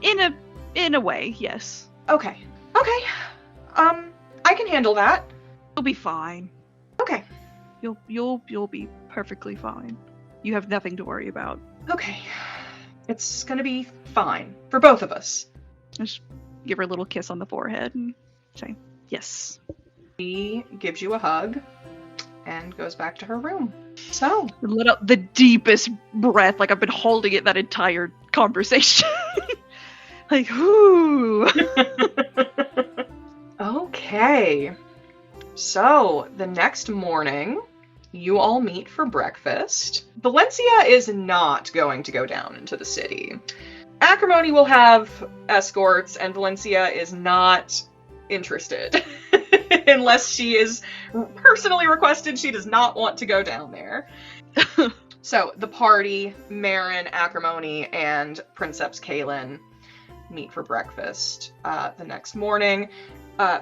In a way, yes. Okay. I can handle that. You'll be fine. Okay. You'll be perfectly fine. You have nothing to worry about. Okay. It's gonna be fine for both of us. Just give her a little kiss on the forehead and say, yes. She gives you a hug and goes back to her room. So. Let out the deepest breath, like I've been holding it that entire conversation. Like, whoo. Okay. So, the next morning, you all meet for breakfast. Valencia is not going to go down into the city. Acrimony will have escorts, and Valencia is not interested. Unless she is personally requested, she does not want to go down there. So, the party, Marin, Acrimony, and Princeps Kaelin meet for breakfast the next morning.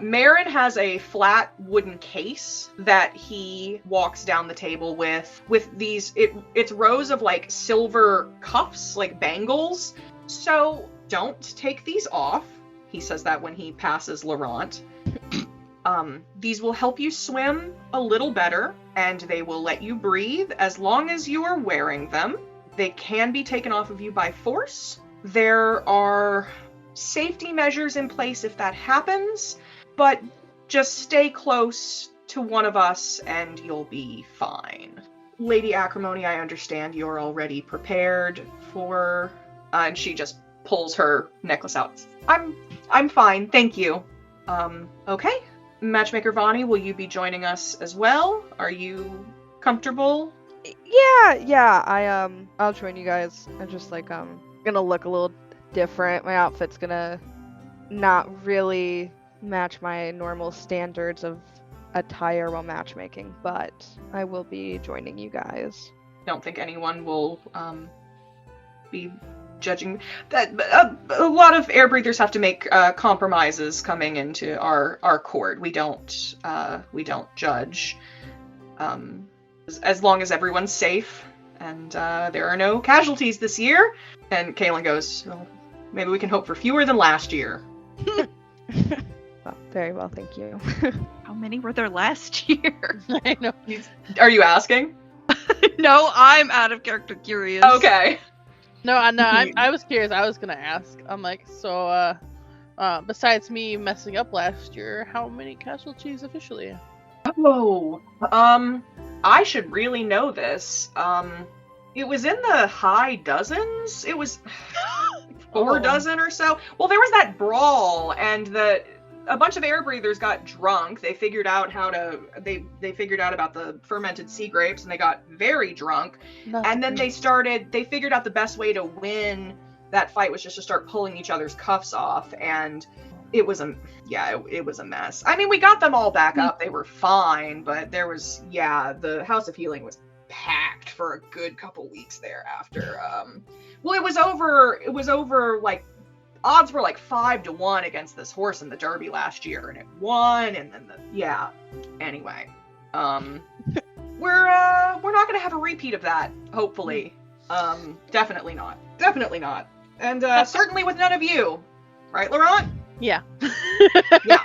Marin has a flat wooden case that he walks down the table with these, it's rows of like silver cuffs, like bangles. So don't take these off. He says that when he passes Laurent. These will help you swim a little better, and they will let you breathe as long as you are wearing them. They can be taken off of you by force. There are safety measures in place if that happens, but just stay close to one of us and you'll be fine. Lady Acrimony, I understand you're already prepared for... and she just pulls her necklace out. I'm fine, thank you. Okay. Matchmaker Vonni, will you be joining us as well? Are you comfortable? Yeah, I'll join you guys. I'm just like, gonna look a little different. My outfit's gonna not really match my normal standards of attire while matchmaking, but I will be joining you guys. Don't think anyone will be judging that. A lot of air breathers have to make compromises coming into our court. We don't judge as long as everyone's safe and there are no casualties this year. And Kaelin goes, well, maybe we can hope for fewer than last year. Well, very well, thank you. How many were there last year? I know. Are you asking? No, I'm out of character curious. Okay. No, I was curious. I was gonna ask. I'm like, so, besides me messing up last year, how many casualties officially? Oh, I should really know this. It was in the high dozens. It was 4 dozen or so. Well, there was that brawl, and a bunch of air breathers got drunk. They figured out how to they figured out about the fermented sea grapes, and they got very drunk. And then they figured out the best way to win that fight was just to start pulling each other's cuffs off, and it was a mess. I mean, we got them all back up. They were fine, but there was the House of Healing was packed for a good couple weeks thereafter. It was over like odds were like 5-1 against this horse in the Derby last year, and it won. And then anyway, we're not gonna have a repeat of that, hopefully. Definitely not, and certainly with none of you, right, Laurent? Yeah. Yeah,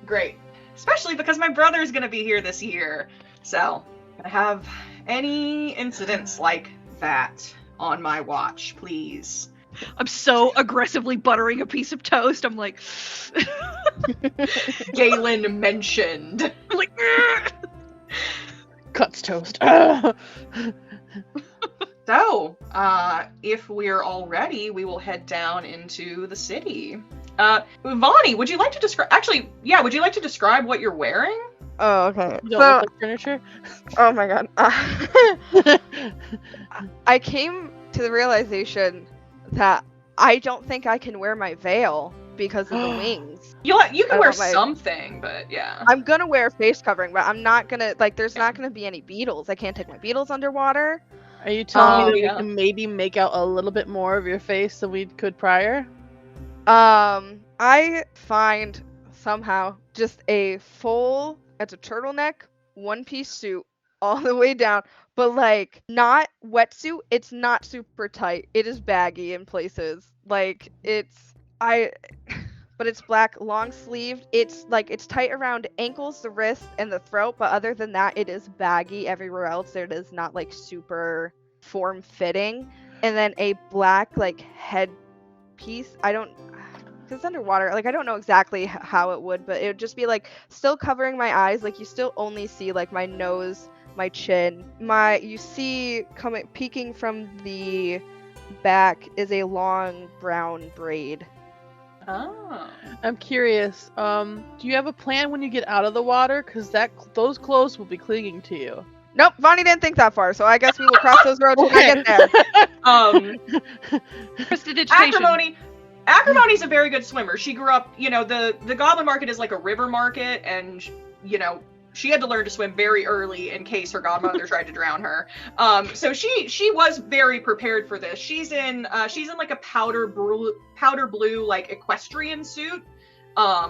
great. Especially because my brother is gonna be here this year, so gonna have any incidents like that on my watch, please. I'm so aggressively buttering a piece of toast. I'm like, Galen mentioned. I'm like, Cuts toast. So, if we're all ready, we will head down into the city. Vonni, would you like to describe? Actually, yeah, would you like to describe what you're wearing? Oh, okay. You don't look like furniture? Oh my god. I came to the realization that I don't think I can wear my veil because of the wings. You can wear want my- something, but yeah. I'm gonna wear face covering, but I'm not gonna, like, there's not gonna be any beetles. I can't take my beetles underwater. Are you telling me that yeah. we can maybe make out a little bit more of your face than we could prior? I find somehow just it's a turtleneck, one-piece suit all the way down, but like not wetsuit. It's not super tight. It is baggy in places. Like but it's black, long sleeved. It's tight around ankles, the wrist, and the throat. But other than that, it is baggy everywhere else. It is not like super form fitting. And then a black like headpiece. Because it's underwater, like I don't know exactly how it would, but it would just be like still covering my eyes. Like you still only see like my nose, my chin. You see peeking from the back is a long brown braid. Oh. I'm curious. Do you have a plan when you get out of the water? Because those clothes will be clinging to you. Nope, Vonni didn't think that far, so I guess we will cross those roads when I get there. prestidigitation. Acrimony's a very good swimmer. She grew up, the Goblin Market is like a river market, and, she had to learn to swim very early in case her godmother tried to drown her. So she was very prepared for this. She's in like a powder blue like equestrian suit.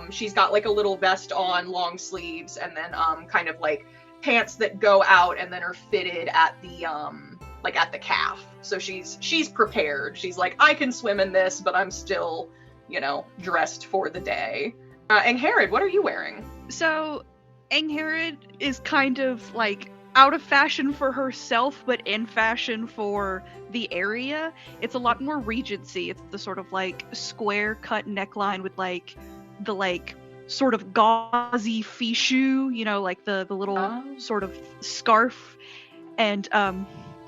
She's got like a little vest on, long sleeves, and then kind of like pants that go out and then are fitted at the at the calf. So she's prepared. She's like, I can swim in this, but I'm still, dressed for the day. Angharad, what are you wearing? So, Angharad is kind of like out of fashion for herself, but in fashion for the area. It's a lot more regency. It's the sort of like square cut neckline with like the like sort of gauzy fichu, like the little sort of scarf, and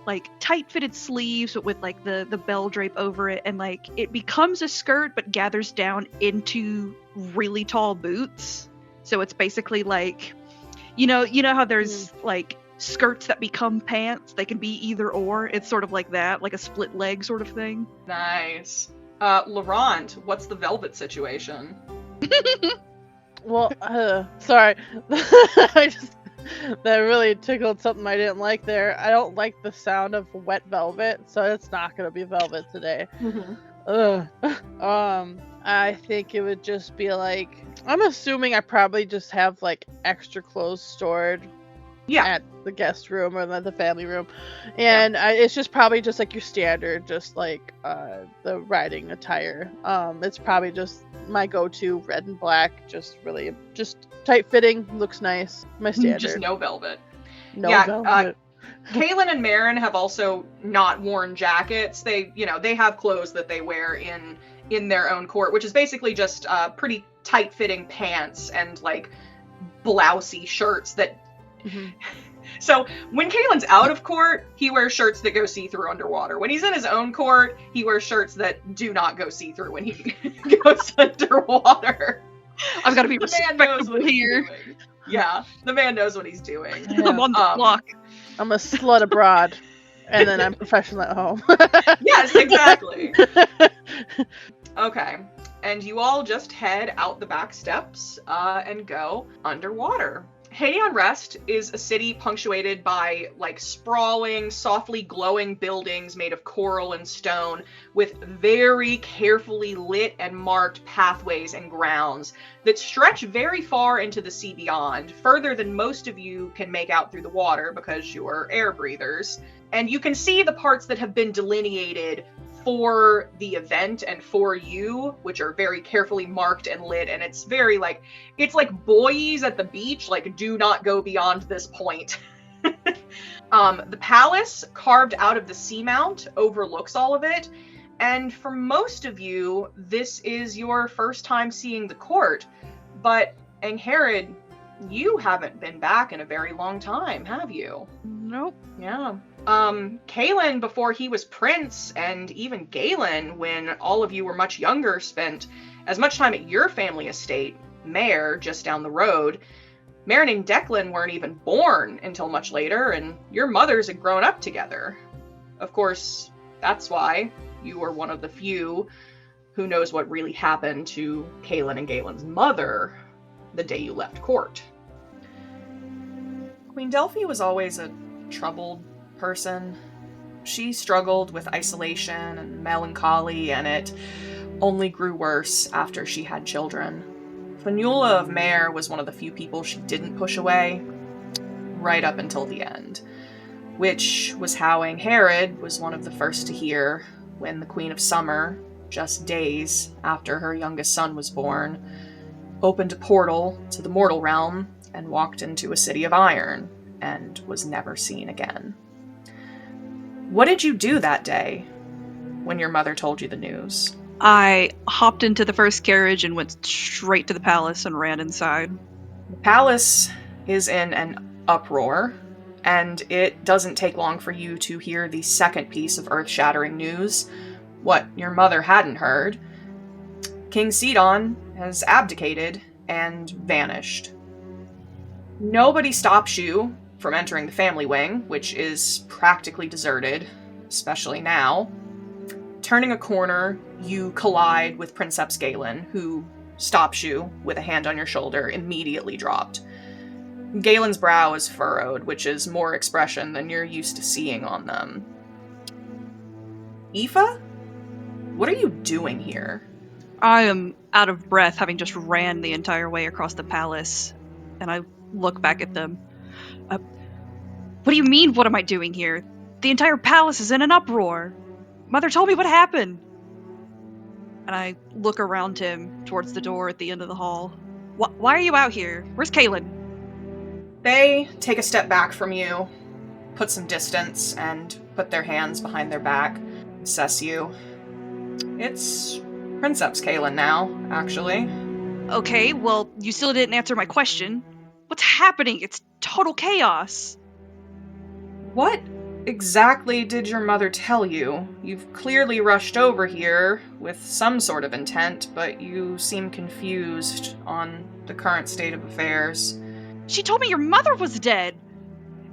like tight fitted sleeves but with like the bell drape over it, and like it becomes a skirt but gathers down into really tall boots. So it's basically like, you know how there's like skirts that become pants? They can be either or. It's sort of like that, like a split leg sort of thing. Nice. Laurent, what's the velvet situation? Well, sorry. That really tickled something I didn't like there. I don't like the sound of wet velvet, so it's not gonna be velvet today. I think it would just be like, I'm assuming I probably just have like extra clothes stored at the guest room or the family room, and it's just probably just like your standard, just like the riding attire. It's probably just my go-to, red and black, just tight fitting, looks nice, my standard. Just no velvet. Velvet. Kaylin and Marin have also not worn jackets. They have clothes that they wear in their own court, which is basically just pretty tight-fitting pants and like blousey shirts that. So when Kaylin's out of court, he wears shirts that go see-through underwater. When he's in his own court, he wears shirts that do not go see-through when he goes underwater. I've got to be The man knows what respectable he's here. doing. Yeah, the man knows what he's doing. I'm on the clock. I'm a slut abroad, and then I'm professional at home. Yes, exactly. Okay, and you all just head out the back steps and go underwater. Hadeon Rest is a city punctuated by like sprawling, softly glowing buildings made of coral and stone with very carefully lit and marked pathways and grounds that stretch very far into the sea beyond, further than most of you can make out through the water because you are air breathers. And you can see the parts that have been delineated for the event and for you, which are very carefully marked and lit, and it's very like, it's like buoys at the beach, like do not go beyond this point. The palace carved out of the seamount overlooks all of it, and for most of you, this is your first time seeing the court, but Angharad, you haven't been back in a very long time, have you? Nope. Yeah. Kalen, before he was prince, and even Galen, when all of you were much younger, spent as much time at your family estate, Mare, just down the road. Marin and Declan weren't even born until much later, and your mothers had grown up together. Of course, that's why you were one of the few who knows what really happened to Kalen and Galen's mother the day you left court. Queen Delphi was always a troubled person. She struggled with isolation and melancholy, and it only grew worse after she had children. Fanula of Mare was one of the few people she didn't push away, right up until the end, which was how Angharad was one of the first to hear when the Queen of Summer, just days after her youngest son was born, opened a portal to the mortal realm and walked into a city of iron, and was never seen again. What did you do that day when your mother told you the news? I hopped into the first carriage and went straight to the palace and ran inside. The palace is in an uproar, and it doesn't take long for you to hear the second piece of earth-shattering news, what your mother hadn't heard. King Sidon has abdicated and vanished. Nobody stops you from entering the family wing, which is practically deserted, especially now. Turning a corner, you collide with Princeps Galen, who stops you with a hand on your shoulder, immediately dropped. Galen's brow is furrowed, which is more expression than you're used to seeing on them. Aoife? What are you doing here? I am out of breath, having just ran the entire way across the palace, and I look back at them. What do you mean, what am I doing here? The entire palace is in an uproar. Mother told me what happened. And I look around him towards the door at the end of the hall. Why are you out here? Where's Kalen? They take a step back from you, put some distance, and put their hands behind their back, assess you. It's Princeps Kalen now, actually. Okay, well, you still didn't answer my question. What's happening? It's total chaos. What exactly did your mother tell you? You've clearly rushed over here with some sort of intent, but you seem confused on the current state of affairs. She told me your mother was dead.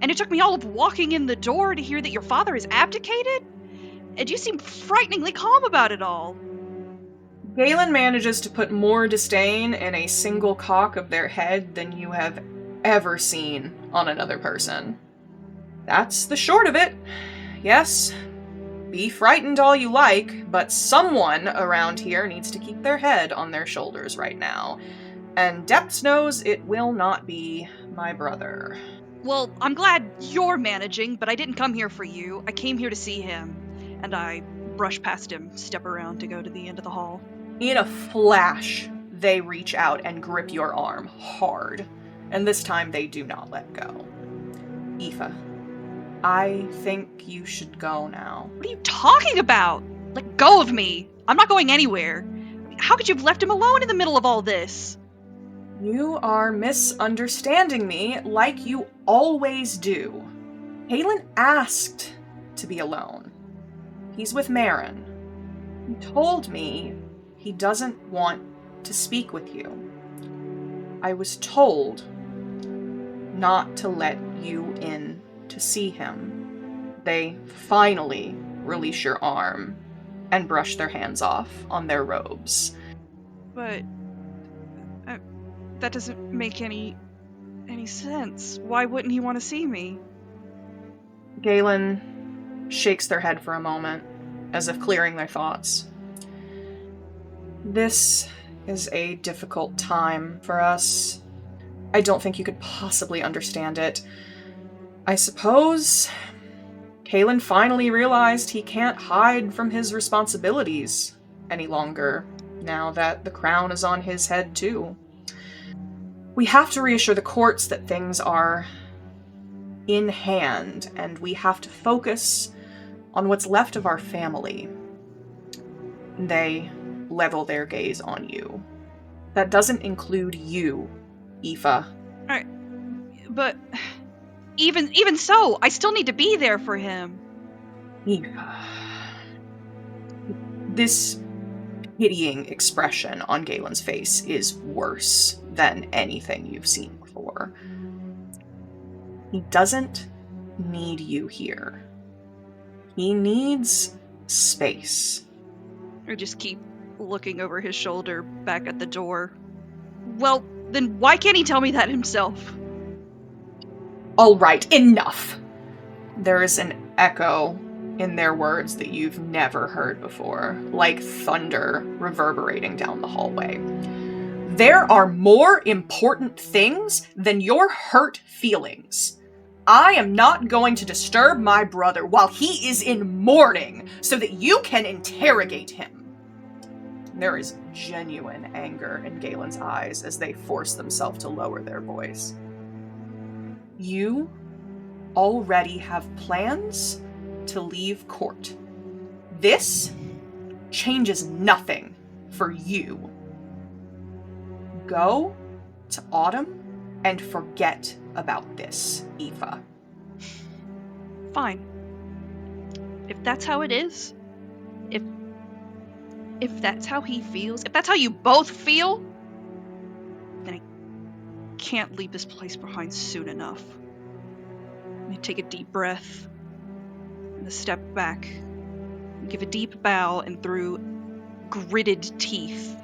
And it took me all of walking in the door to hear that your father has abdicated? And you seem frighteningly calm about it all. Galen manages to put more disdain in a single cock of their head than you have ever seen on another person. That's the short of it. Yes, be frightened all you like, but someone around here needs to keep their head on their shoulders right now. And Depths knows it will not be my brother. Well, I'm glad you're managing, but I didn't come here for you. I came here to see him. And I brush past him, step around to go to the end of the hall. In a flash, they reach out and grip your arm hard. And this time they do not let go. Aoife, I think you should go now. What are you talking about? Let go of me. I'm not going anywhere. How could you have left him alone in the middle of all this? You are misunderstanding me like you always do. Halen asked to be alone. He's with Marin. He told me he doesn't want to speak with you. I was told not to let you in to see him. They finally release your arm and brush their hands off on their robes. But that doesn't make any sense. Why wouldn't he want to see me? Galen shakes their head for a moment, as if clearing their thoughts. This is a difficult time for us. I don't think you could possibly understand it. I suppose Kalen finally realized he can't hide from his responsibilities any longer, now that the crown is on his head too. We have to reassure the courts that things are in hand, and we have to focus on what's left of our family. They level their gaze on you. That doesn't include you, Aoife. Alright, but even so, I still need to be there for him. Aoife. This pitying expression on Galen's face is worse than anything you've seen before. He doesn't need you here. He needs space. I just keep looking over his shoulder back at the door. Well, then why can't he tell me that himself? All right, enough. There is an echo in their words that you've never heard before, like thunder reverberating down the hallway. There are more important things than your hurt feelings. I am not going to disturb my brother while he is in mourning so that you can interrogate him. There is genuine anger in Galen's eyes as they force themselves to lower their voice. You already have plans to leave court. This changes nothing for you. Go to Autumn and forget about this, Aoife. Fine. If that's how it is, if that's how he feels, if that's how you both feel, then I can't leave this place behind soon enough. I take a deep breath and a step back and give a deep bow, and through gritted teeth,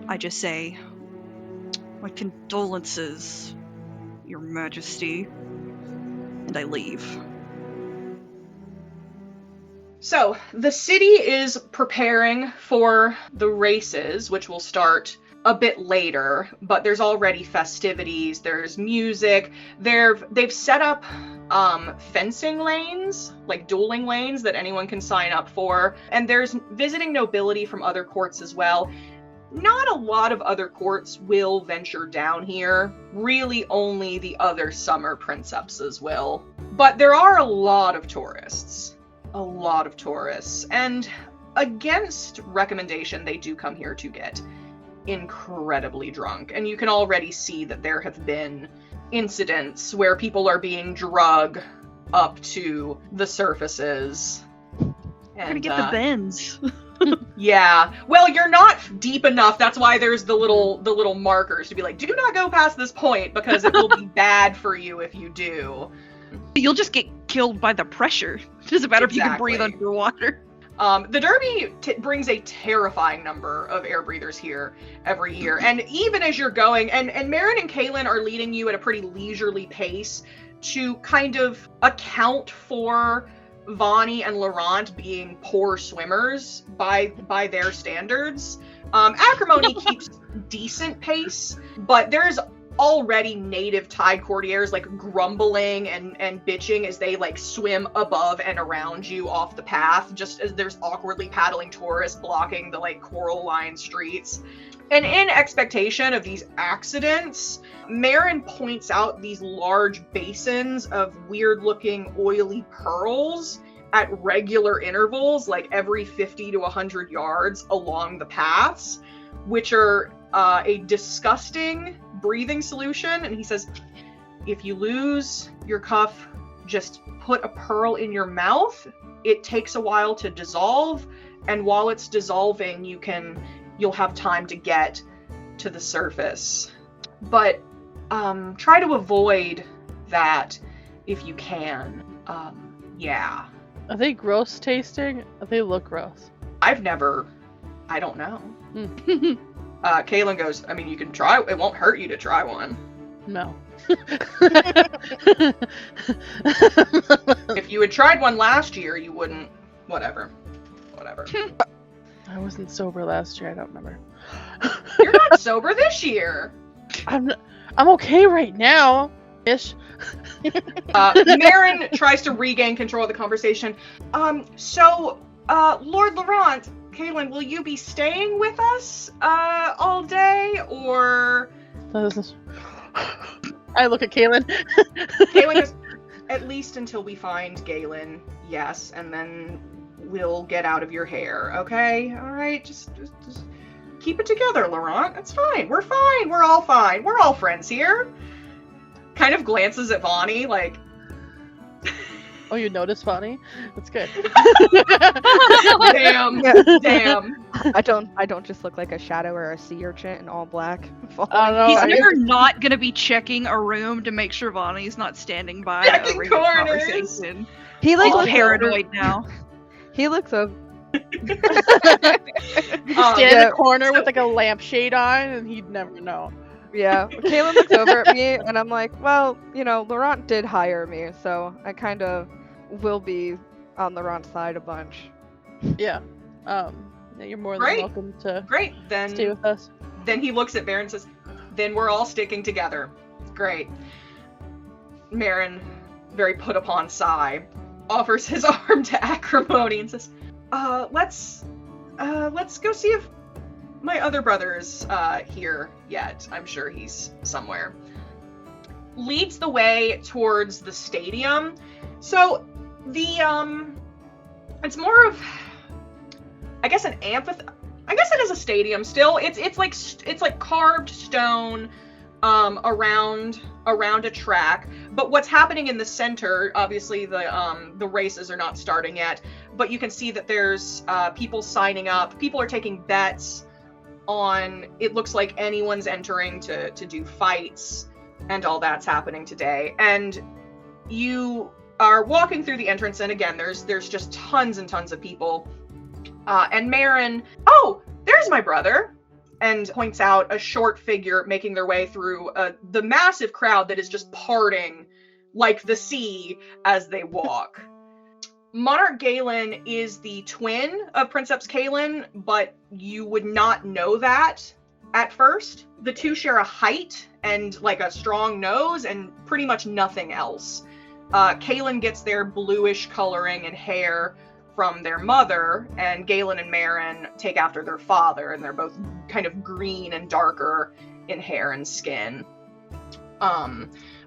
I just say, "My condolences, Your Majesty," and I leave. So, the city is preparing for the races, which will start a bit later, but there's already festivities, there's music, they've set up fencing lanes, like dueling lanes that anyone can sign up for, and there's visiting nobility from other courts as well. Not a lot of other courts will venture down here. Really only the other summer princesses will. But there are a lot of tourists. A lot of tourists. And against recommendation, they do come here to get incredibly drunk. And you can already see that there have been incidents where people are being drugged up to the surfaces. I'm gonna get the bends. Yeah. Well, you're not deep enough. That's why there's the little markers to be like, do not go past this point because it will be bad for you if you do. You'll just get killed by the pressure. It doesn't matter if you can breathe underwater. The Derby brings a terrifying number of air breathers here every year. And even as you're going, and Marin and Kalen are leading you at a pretty leisurely pace to kind of account for Vonni and Laurent being poor swimmers by their standards. Acrimony keeps decent pace, but there's already native tide courtiers like grumbling and bitching as they like swim above and around you off the path, just as there's awkwardly paddling tourists blocking the like coral lined streets. And in expectation of these accidents, Marin points out these large basins of weird-looking oily pearls at regular intervals, like every 50 to 100 yards along the paths, which are a disgusting breathing solution. And he says, if you lose your cuff, just put a pearl in your mouth. It takes a while to dissolve, and while it's dissolving, you'll have time to get to the surface. but try to avoid that if you can. Yeah. Are they gross tasting? They look gross. I don't know. Kaylin goes, I mean, you can try, it won't hurt you to try one. No. If you had tried one last year, you wouldn't, whatever. I wasn't sober last year, I don't remember. You're not sober this year. I'm okay right now, ish. Marin tries to regain control of the conversation. So, Lord Laurent, Kaylin, will you be staying with us, all day, or... I look at Kaylin. Kaylin goes, at least until we find Galen, yes, and then we'll get out of your hair, okay? Alright, just keep it together, Laurent. It's fine. We're fine. We're all fine. We're all friends here. Kind of glances at Vonni, like... Oh, you noticed, Vonni? That's good. Damn. I don't just look like a shadow or a sea urchin in all black. I don't know. He's never not gonna be checking a room to make sure Vonnie's not standing by Checking a regular corners. conversation. He All looks paranoid now. He looks over. You just stand in yeah. the corner with like a lampshade on, and he'd never know. Yeah, Kaylin looks over at me, and I'm like, well, Laurent did hire me, so I kind of will be on Laurent's side a bunch. Yeah. You're more than Great. welcome to Great, then... stay with us. Then he looks at Marin and says, then we're all sticking together. Great. Marin, very put upon sigh, offers his arm to Acrimony and says, let's go see if my other brother's here yet. I'm sure he's somewhere. Leads the way towards the stadium. So it's more of, I guess, an amphitheater. I guess it is a stadium still. It's like carved stone around a track. But what's happening in the center, obviously the races are not starting yet, but you can see that there's people signing up. People are taking bets on, it looks like anyone's entering to do fights, and all that's happening today. And you are walking through the entrance, and again, there's just tons and tons of people. And Marin, oh, there's my brother, and points out a short figure making their way through the massive crowd that is just parting like the sea as they walk. Monarch Galen is the twin of Princeps Kaylin, but you would not know that at first. The two share a height and like a strong nose and pretty much nothing else. Kaylin gets their bluish coloring and hair from their mother, and Galen and Marin take after their father, and they're both kind of green and darker in hair and skin.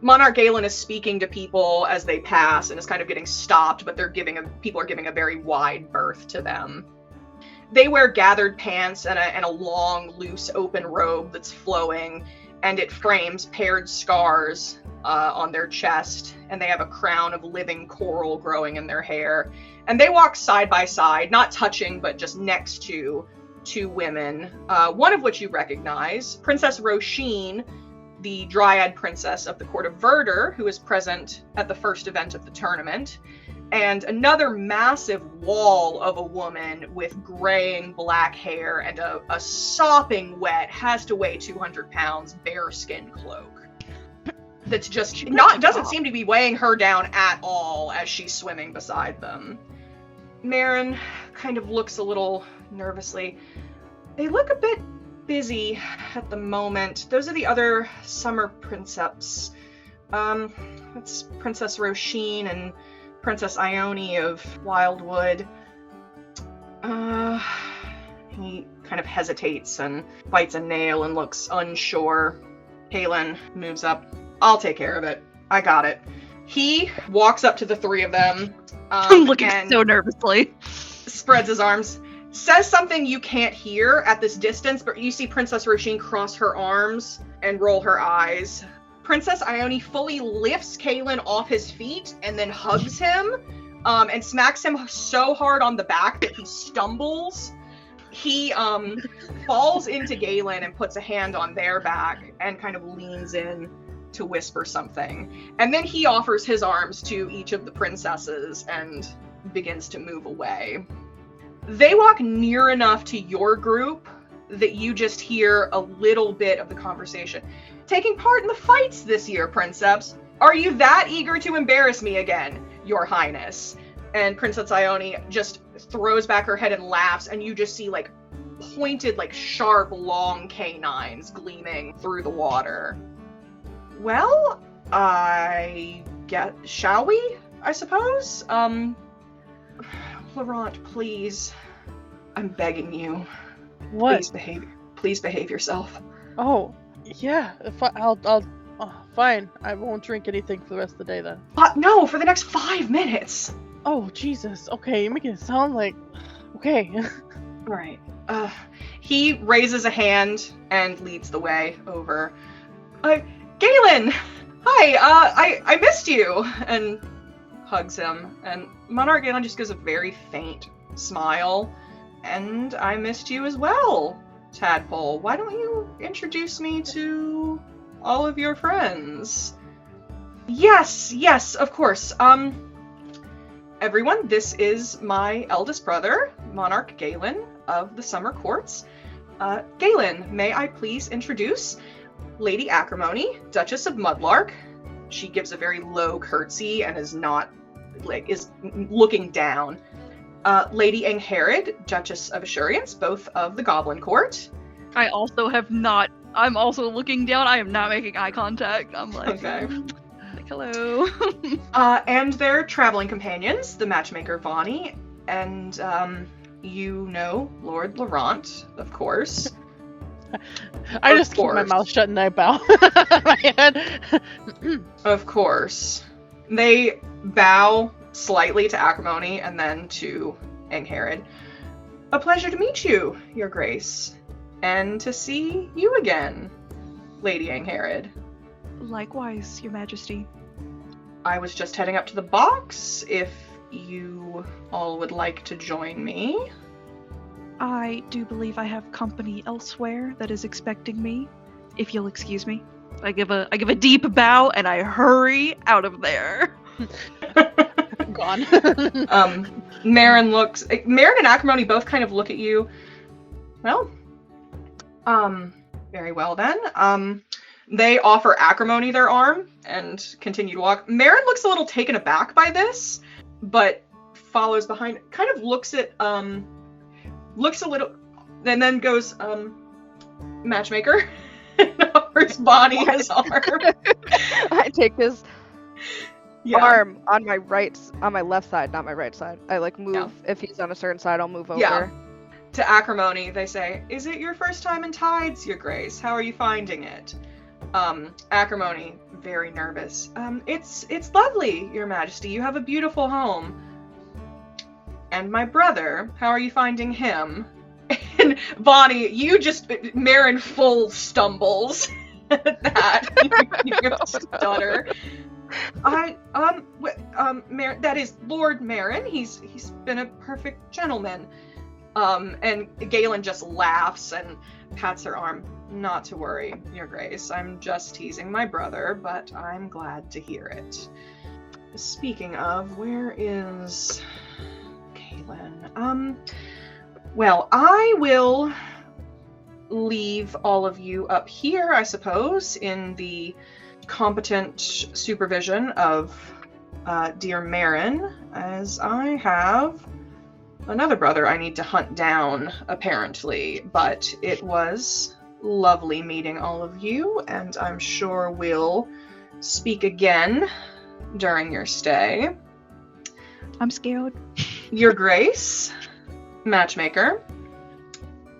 Monarch Galen is speaking to people as they pass and is kind of getting stopped, but people are giving a very wide berth to them. They wear gathered pants and a long, loose, open robe that's flowing, and it frames paired scars on their chest, and they have a crown of living coral growing in their hair. And they walk side by side, not touching, but just next to two women, one of which you recognize, Princess Roisin, the Dryad princess of the court of Verdure, who is present at the first event of the tournament, and another massive wall of a woman with graying black hair and a sopping wet, has to weigh 200 pounds, bearskin cloak. That's just doesn't seem to be weighing her down at all as she's swimming beside them. Marin kind of looks a little nervously. They look a bit busy at the moment. Those are the other summer princeps. That's Princess Roisin and Princess Ione of Wildwood. He kind of hesitates and bites a nail and looks unsure. Kaylin moves up. I'll take care of it. I got it. He walks up to the three of them. Looking so nervously. Spreads his arms. Says something you can't hear at this distance, but you see Princess Roisin cross her arms and roll her eyes. Princess Ione fully lifts Kaylin off his feet and then hugs him and smacks him so hard on the back that he stumbles. he falls into Galen and puts a hand on their back and kind of leans in to whisper something. And then he offers his arms to each of the princesses and begins to move away. They walk near enough to your group that you just hear a little bit of the conversation. Taking part in the fights this year, Princeps. Are you that eager to embarrass me again, Your Highness? And Princess Ione just throws back her head and laughs, and you just see like pointed, like sharp, long canines gleaming through the water. Well, shall we? I suppose? Laurent, please. I'm begging you. What? Please behave yourself. Oh, yeah. Fine. I won't drink anything for the rest of the day then. No, for the next 5 minutes. Oh, Jesus. Okay, you're making it sound like... Okay. Right. He raises a hand and leads the way over. Galen! Hi, I missed you! And hugs him. And Monarch Galen just gives a very faint smile. And I missed you as well, Tadpole. Why don't you introduce me to all of your friends? Yes, of course. Everyone, this is my eldest brother, Monarch Galen of the Summer Courts. Galen, may I please introduce Lady Acrimony, Duchess of Mudlark. She gives a very low curtsy and is looking down. Lady Angharad, Duchess of Assurance, both of the Goblin Court. I'm also looking down. I am not making eye contact. I'm like, Okay. like hello. And their traveling companions, the matchmaker Vonni, and Lord Laurent, of course. I just keep my mouth shut and I bow my head. Of course. They bow slightly to Acrimony and then to Angharad. A pleasure to meet you, Your Grace, and to see you again, Lady Angharad. Likewise, Your Majesty. I was just heading up to the box, if you all would like to join me. I do believe I have company elsewhere that is expecting me, if you'll excuse me. I give a deep bow and I hurry out of there. Gone. Marin and Acrimony both kind of look at you. Well, very well then. They offer Acrimony their arm and continue to walk. Marin looks a little taken aback by this, but follows behind, kind of looks a little, and then goes, matchmaker, and offers Bonnie his arm. I take his arm on my left side, not my right side. I move. Yeah. If he's on a certain side, I'll move over. Yeah. To Acrimony, they say, "Is it your first time in Tides, Your Grace? How are you finding it?" Acrimony, very nervous. It's lovely, Your Majesty. You have a beautiful home. And my brother, how are you finding him? And Vonni, Marin full stumbles at that. You stutter. That is Lord Marin. He's been a perfect gentleman. And Galen just laughs and pats her arm. Not to worry, Your Grace. I'm just teasing my brother, but I'm glad to hear it. Speaking of, where is Galen? Well, I will leave all of you up here, I suppose, in the competent supervision of dear Marin, as I have another brother I need to hunt down, apparently. But it was lovely meeting all of you, and I'm sure we'll speak again during your stay. I'm scared. Your Grace, matchmaker,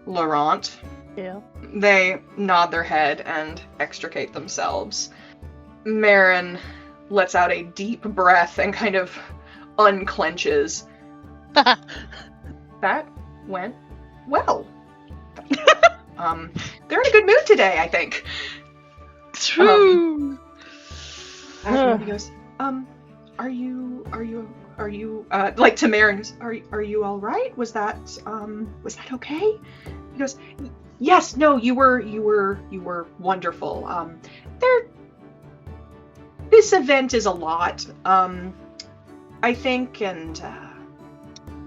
Laurent. Yeah. They nod their head and extricate themselves. Marin lets out a deep breath and kind of unclenches. That went well. They're in a good mood today, I think. True. He goes, are you are you like to Marin? Are you all right? Was that okay? He goes, yes. No, you were wonderful. This event is a lot. I think, and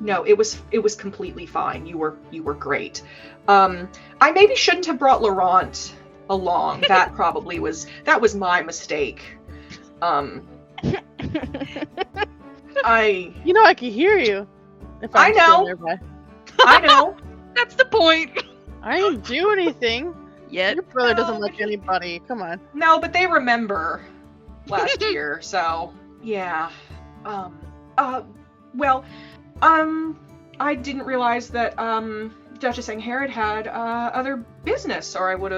no, it was completely fine. You were great. I maybe shouldn't have brought Laurent along. That was my mistake. I can hear you. If I I'm still know. nearby. I know. That's the point. I didn't do anything. Yet. Your brother doesn't No, like anybody. Come on. No, but they remember last year, so yeah. Well, I didn't realize that Duchess Angharad had other business, or I would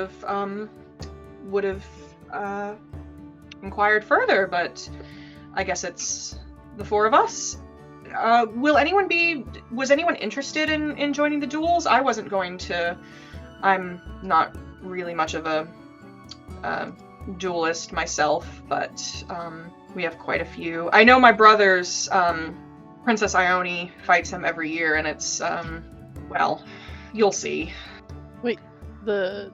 have inquired further, but I guess it's the four of us. Was anyone interested in joining the duels? I wasn't going to. I'm not really much of a duelist myself, but we have quite a few. I know my brother's Princess Ione fights him every year, and it's well, you'll see. Wait, the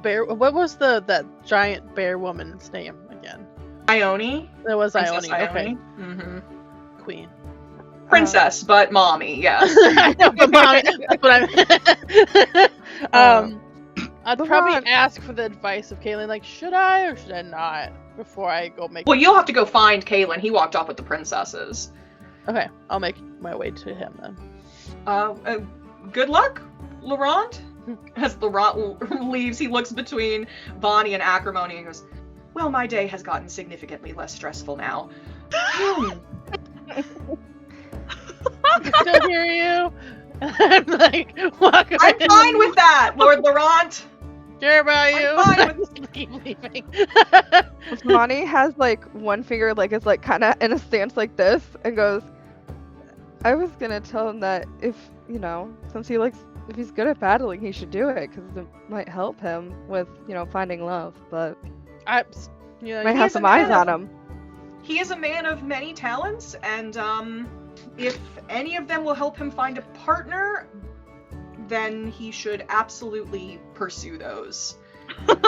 bear. What was that giant bear woman's name again? Ione? That was Princess Ione. Okay, Mm-hmm. Queen. Princess, but mommy, yes. I know, but mommy. That's what I'm. I'd probably Laurent. ask for the advice of Kaylin, like, should I or should I not, before I go make. Well, you'll have to go find Kaylin. He walked off with the princesses. Okay, I'll make my way to him then. Good luck, Laurent. As Laurent leaves, he looks between Vonni and Acrimony and goes, well, my day has gotten significantly less stressful now. I can still hear you. I'm like, walk away. I'm fine with that, Lord Laurent. Care about you. I'm fine Just keep leaving. Vonni has like one finger like is like kind of in a stance like this and goes, I was gonna tell him that if he's good at battling, he should do it because it might help him with finding love, but might have is some a eyes man on of- him. He is a man of many talents, and if any of them will help him find a partner, then he should absolutely pursue those.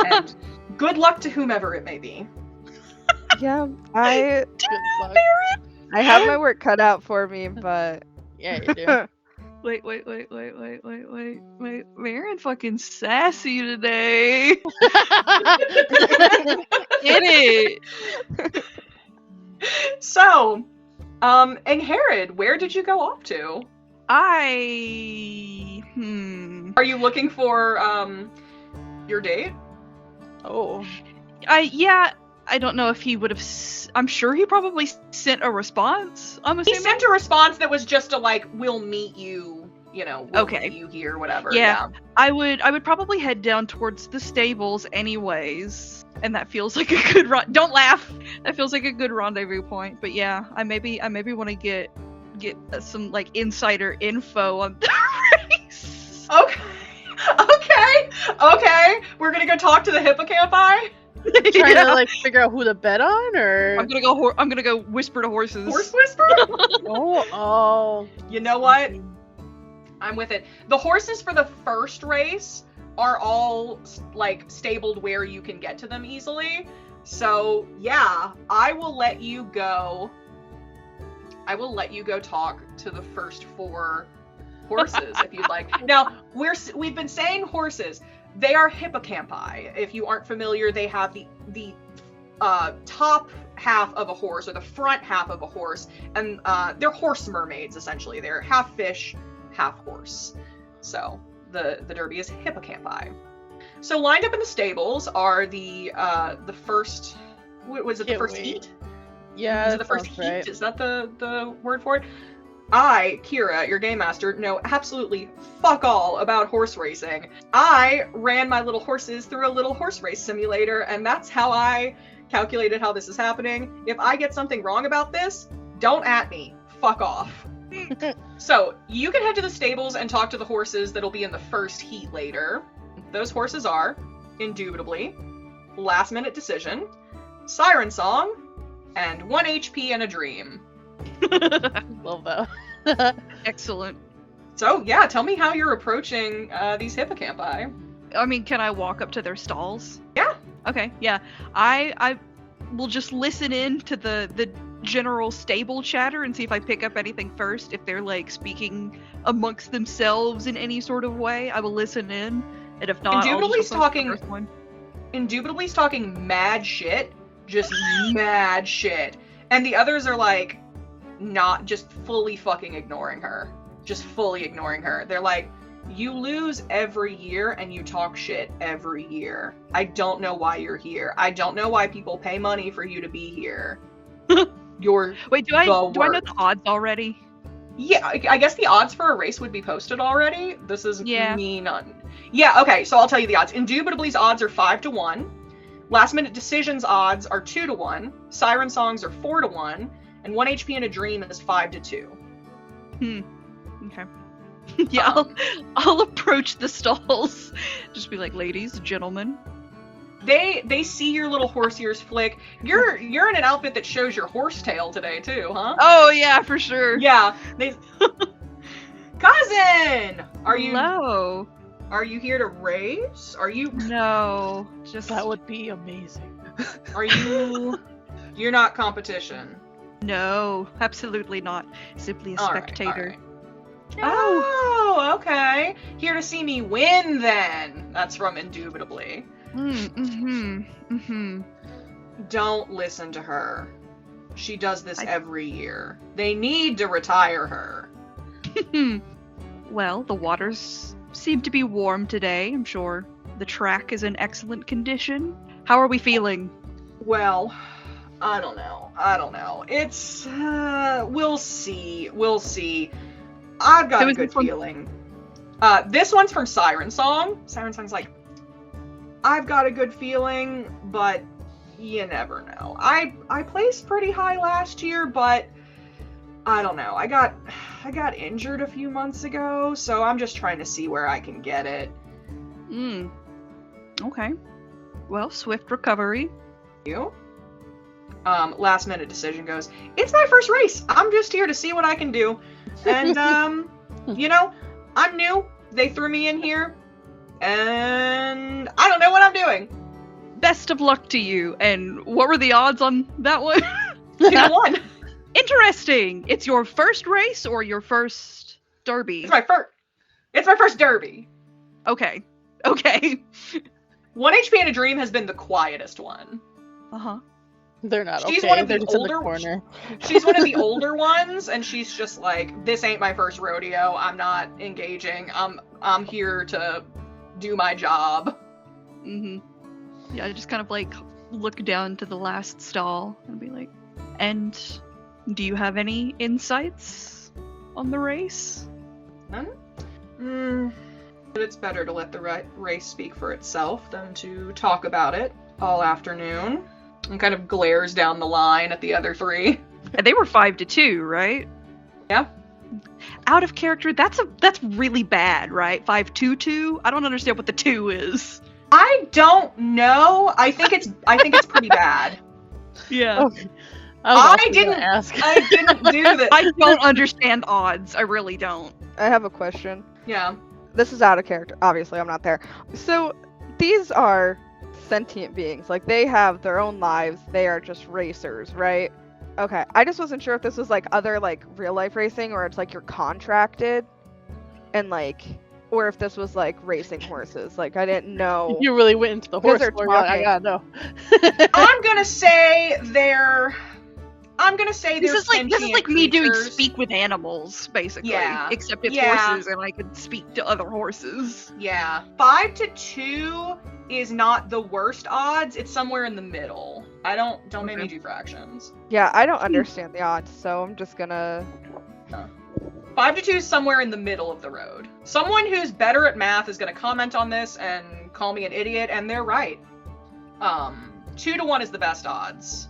And good luck to whomever it may be. Yeah, I Good luck. have my work cut out for me, but Yeah, you do. Wait. Marin fucking sassy today. Get it. So, Angharad, where did you go off to? Are you looking for your date? Oh. I don't know if he would have. I'm sure he probably sent a response. I'm He assuming. sent a response that was just a like, "We'll meet you," we'll Okay. meet you here, whatever. Yeah. I would probably head down towards the stables anyways, and that feels like a good don't laugh. That feels like a good rendezvous point. But yeah, I maybe want to get some like insider info on the race. Okay. We're gonna go talk to the hippocampi. Trying to like figure out who to bet on, or I'm gonna go whisper to horses. Horse whisper? oh. You know what? I'm with it. The horses for the first race are all like stabled where you can get to them easily. So yeah, I will let you go talk to the first 4 horses if you'd like. Now, we've been saying horses. They are hippocampi. If you aren't familiar, they have the top half of a horse or the front half of a horse, and they're horse mermaids essentially. They're half fish, half horse. So the derby is hippocampi. So lined up in the stables are the first. What was it? The first heat? Yeah, Is it the first heat? Is that the word for it? I, Kira, your game master, know absolutely fuck all about horse racing. I ran my little horses through a little horse race simulator, and that's how I calculated how this is happening. If I get something wrong about this, don't at me. Fuck off. So, you can head to the stables and talk to the horses that'll be in the first heat later. Those horses are, indubitably, Last Minute Decision, Siren Song, and 1 HP and a Dream. Love that. Excellent. So yeah, tell me how you're approaching these hippocampi. I mean, can I walk up to their stalls? Yeah. Okay, yeah. I will just listen in to the general stable chatter and see if I pick up anything first. If they're like speaking amongst themselves in any sort of way, I will listen in. And if not, Indubitably's I'll just approach the first one. Indubitably's talking mad shit, just mad shit, and the others are like not just fully fucking ignoring her, just fully ignoring her. They're like, you lose every year and you talk shit every year. I don't know why you're here. I don't know why people pay money for you to be here. You're Wait, do I know worst. the odds already? Yeah, I guess the odds for a race would be posted already. This is Yeah. me none. Yeah, okay, so I'll tell you the odds. Indubitably's odds are 5-1. Last minute decisions odds are 2-1. Siren songs are 4-1. And 1 HP in a dream is 5-2. Okay. Yeah, I'll approach the stalls. Just be like, ladies, gentlemen. They see your little horse ears flick. You're in an outfit that shows your horse tail today too, huh? Oh yeah, for sure. Yeah. Cousin! Are you here to race? Are you No, just That would be amazing. you're not competition. no, absolutely not. Simply a All right, spectator. all right. Oh, okay. Here to see me win then. That's from Indubitably. Don't listen to her. She does this every year. They need to retire her. Well, the waters seem to be warm today. I'm sure the track is in excellent condition. How are we feeling? Well, I don't know. It's, we'll see. I've got Who a is good this one? feeling. This one's from Siren Song. Siren Song's like, I've got a good feeling, but you never know. I placed pretty high last year, but I don't know. I got injured a few months ago, so I'm just trying to see where I can get it. Okay. Well, swift recovery. You? Last minute decision goes, it's my first race. I'm just here to see what I can do. And, you know, I'm new. They threw me in here. And I don't know what I'm doing. Best of luck to you. And what were the odds on that one? 2-1. Interesting. It's your first race or your first derby? It's my first derby. Okay. 1 HP in a dream has been the quietest one. Uh-huh. They're not She's okay. one of They're the just in the older corner. She's one of the older ones, and she's just like, this ain't my first rodeo. I'm not engaging. I'm here to do my job. Yeah, I just kind of like look down to the last stall and be like, and do you have any insights on the race? But it's better to let the race speak for itself than to talk about it all afternoon. And kind of glares down the line at the other three. And they were 5-2, right? Yeah. Out of character, that's really bad, right? 5-2-2? I don't understand what the 2 is. I don't know. I think it's pretty bad. Yeah. Okay. I didn't do this. I don't understand odds. I really don't. I have a question. Yeah. This is out of character. Obviously, I'm not there. So, these are sentient beings. Like, they have their own lives. They are just racers, right? Okay. I just wasn't sure if this was, like, other, like, real-life racing, or it's, like, you're contracted, and, like, or if this was, like, racing horses. Like, I didn't know. You really went into the horse they're lore. I talking. gotta know. I'm gonna say they're This is like sentient me doing creatures. speak with animals, basically. Yeah. Except it's Yeah. horses, and I can speak to other horses. Yeah. 5-2 is not the worst odds. It's somewhere in the middle. Don't make me do fractions. Yeah, I don't understand the odds, so I'm just gonna... 5-2 is somewhere in the middle of the road. Someone who's better at math is gonna comment on this and call me an idiot, and they're right. 2-1 is the best odds.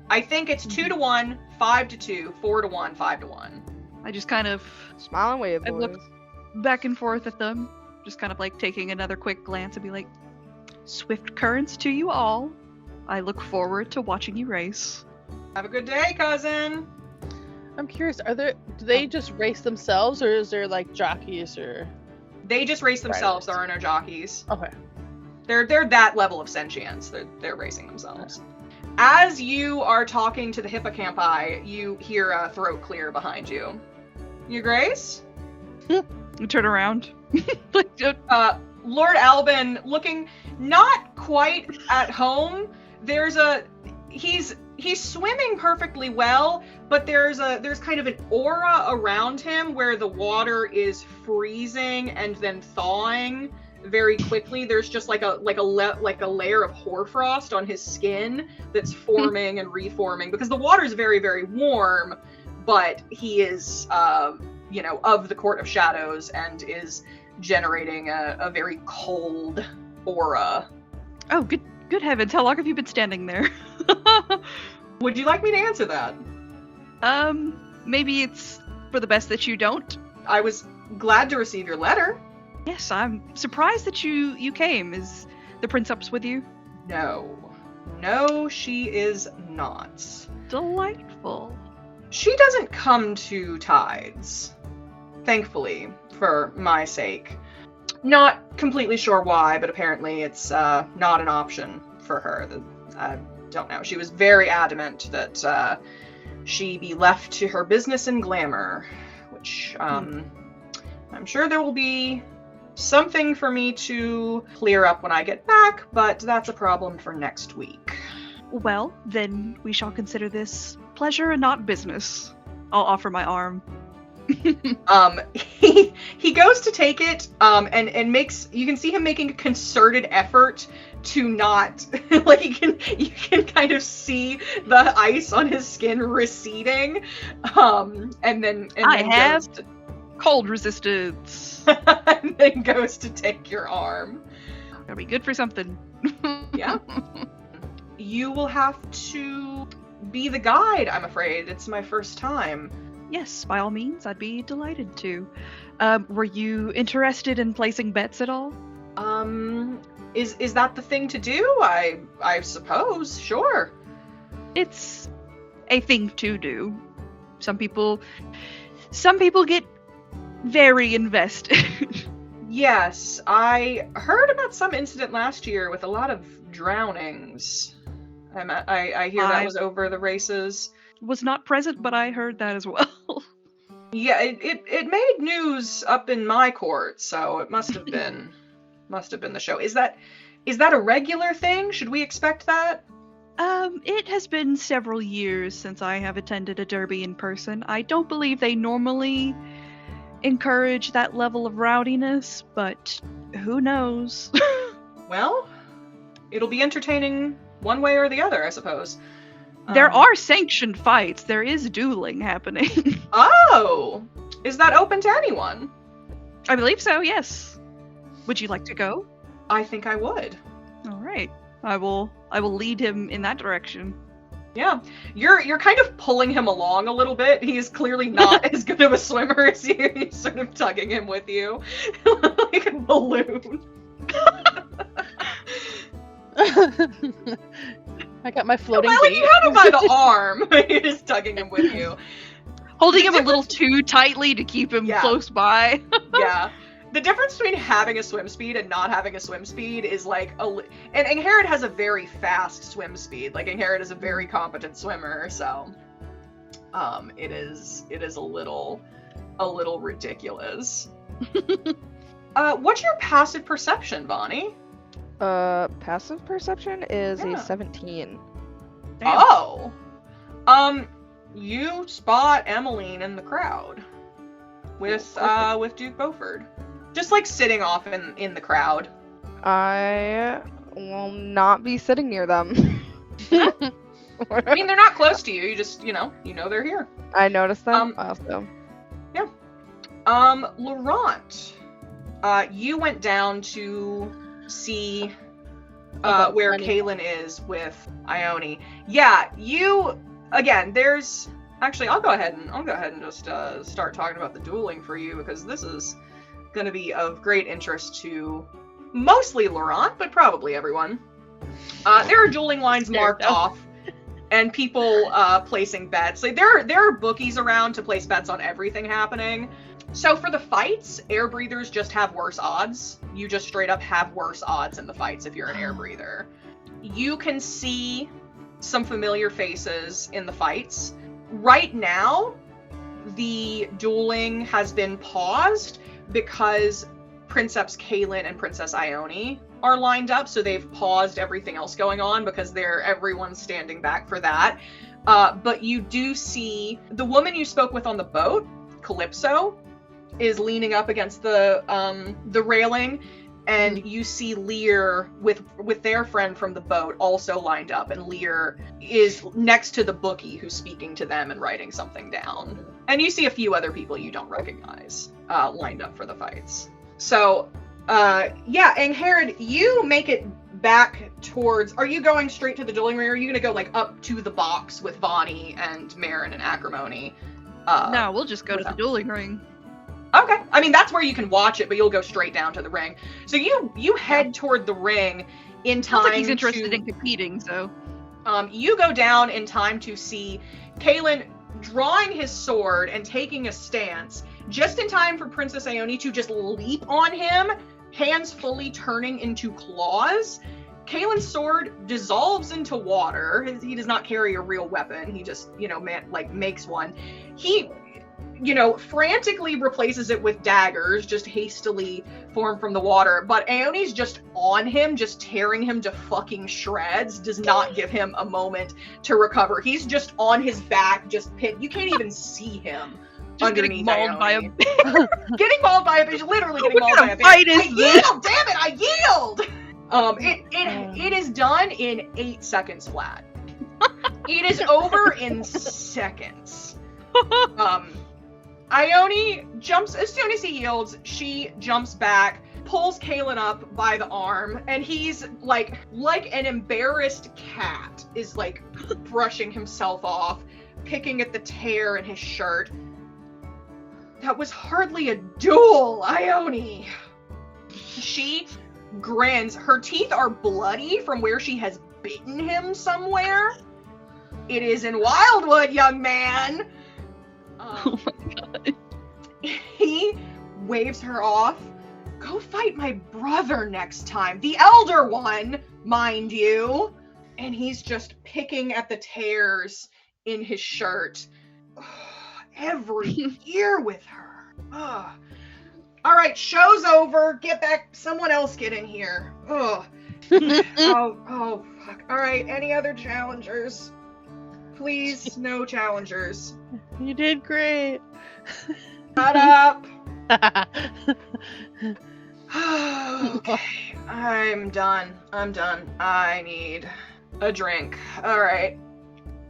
I think it's 2-1, 5-2, 4-1, 5-1. I just kind of Smile and wave, I boys. look back and forth at them, just kind of like taking another quick glance and be like, swift currents to you all. I look forward to watching you race. Have a good day, cousin. I'm curious, do they just race themselves, or is there like jockeys or? They just race themselves. There are no jockeys. Okay. They're that level of sentience. They're racing themselves. As you are talking to the hippocampi, you hear a throat clear behind you. Your Grace? You turn around. Lord Albin, looking not quite at home. He's swimming perfectly well, but there's kind of an aura around him where the water is freezing and then thawing very quickly. There's just like a layer of hoarfrost on his skin that's forming and reforming because the water is very, very warm, but he is of the Court of Shadows and is generating a very cold aura. Oh, good heavens! How long have you been standing there? Would you like me to answer that? Maybe it's for the best that you don't. I was glad to receive your letter. Yes, I'm surprised that you came. Is the Princeps with you? No, she is not. Delightful. She doesn't come to Tides. Thankfully, for my sake. Not completely sure why, but apparently it's not an option for her. I don't know. She was very adamant that she be left to her business and glamour, which I'm sure there will be something for me to clear up when I get back, but that's a problem for next week. Well, then we shall consider this pleasure and not business. I'll offer my arm. He goes to take it, and makes, you can see him making a concerted effort to not, like, you can kind of see the ice on his skin receding, and then have cold resistance. And then goes to take your arm. That'll be good for something. Yeah. You will have to be the guide, I'm afraid. It's my first time. Yes, by all means, I'd be delighted to. Were you interested in placing bets at all? Is that the thing to do? I suppose, sure. It's a thing to do. Some people get very invested. Yes, I heard about some incident last year with a lot of drownings. I hear that was over the races. Was not present, but I heard that as well. Yeah, it made news up in my court, so it must have been the show. Is that a regular thing? Should we expect that? It has been several years since I have attended a derby in person. I don't believe they normally encourage that level of rowdiness, but who knows? Well, it'll be entertaining one way or the other, I suppose. There are sanctioned fights. There is dueling happening. Oh! Is that open to anyone? I believe so, yes. Would you like to go? I think I would. All right. I will lead him in that direction. Yeah. You're kind of pulling him along a little bit. He is clearly not as good of a swimmer as you. You're sort of tugging him with you. Like a balloon. I got my floating well, bait. you have him by the arm. You're just tugging him with you. Holding him a little too tightly to keep him close by. Yeah. The difference between having a swim speed and not having a swim speed is like and Angharad has a very fast swim speed. Like Angharad is a very competent swimmer, so it is a little ridiculous. What's your passive perception, Vonni? Passive perception is a 17. Damn. Oh. You spot Emmeline in the crowd with Duke Beaufort. Just like sitting off in the crowd. I will not be sitting near them. I mean, they're not close to you. You just, you know they're here. I noticed them also. Yeah. Laurent, you went down to see where Kaylin is with Ione. Yeah, there's actually I'll go ahead and just start talking about the dueling for you, because this is going to be of great interest to mostly Laurent, but probably everyone. There are dueling lines marked off and people placing bets. Like there are bookies around to place bets on everything happening. So for the fights, air breathers just have worse odds. You just straight up have worse odds in the fights if you're an air breather. You can see some familiar faces in the fights. Right now, the dueling has been paused because Princeps Kaelin and Princess Ione are lined up, so they've paused everything else going on because everyone's standing back for that. But you do see the woman you spoke with on the boat, Calypso, is leaning up against the railing, and you see Lear with their friend from the boat also lined up, and Lear is next to the bookie who's speaking to them and writing something down. And you see a few other people you don't recognize lined up for the fights. So, Angharad, you make it back towards... Are you going straight to the dueling ring, or are you going to go, like, up to the box with Vonni and Marin and Acrimony? No, we'll just go to the dueling ring. Okay. I mean, that's where you can watch it, but you'll go straight down to the ring. So you head toward the ring in time. Sounds like he's interested in competing, so... You go down in time to see Kaelin drawing his sword and taking a stance, just in time for Princess Ione to just leap on him, hands fully turning into claws. Kaelin's sword dissolves into water. He does not carry a real weapon. He just, makes one. He, frantically replaces it with daggers, just hastily formed from the water. But Aone's just on him, just tearing him to fucking shreds, does not give him a moment to recover. He's just on his back, just pinned. You can't even see him. Just underneath getting mauled by a bear. Getting mauled by a bitch, literally getting mauled by a bear. Fight is I yield, damn it, I yield! It is done in 8 seconds flat. It is over in seconds. Ione jumps, as soon as he yields, she jumps back, pulls Kaelin up by the arm, and he's like an embarrassed cat is like brushing himself off, picking at the tear in his shirt. That was hardly a duel, Ione. She grins. Her teeth are bloody from where she has bitten him somewhere. It is in Wildwood, young man. Oh my god. He waves her off. Go fight my brother next time. The elder one, mind you. And he's just picking at the tears in his shirt. Every year with her. All right, show's over. Get back. Someone else get in here. Oh, fuck. All right, any other challengers? Please, no challengers. You did great. Shut up. Okay, I'm done. I need a drink. All right,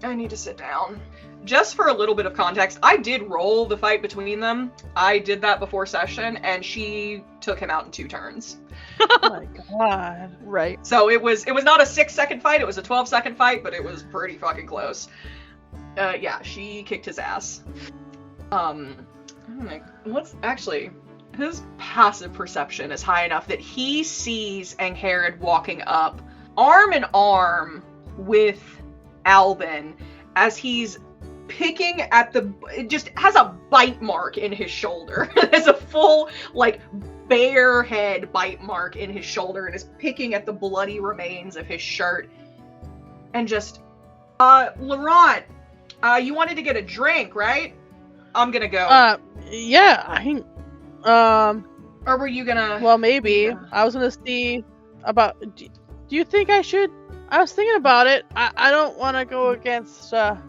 I need to sit down. Just for a little bit of context, I did roll the fight between them. I did that before session, and she took him out in 2 turns. Oh my god. Right. So it was not a 6-second fight, it was a 12-second fight, but it was pretty fucking close. Yeah, she kicked his ass. What's actually, his passive perception is high enough that he sees Angharad walking up, arm in arm with Albin, as he's picking at it just has a bite mark in his shoulder. It has a full, bare head bite mark in his shoulder, and is picking at the bloody remains of his shirt. And just, Laurent, you wanted to get a drink, right? I'm gonna go. Yeah, or were you gonna... Well, maybe. Yeah. I was gonna see about... Do you think I should... I was thinking about it. I don't want to go against, I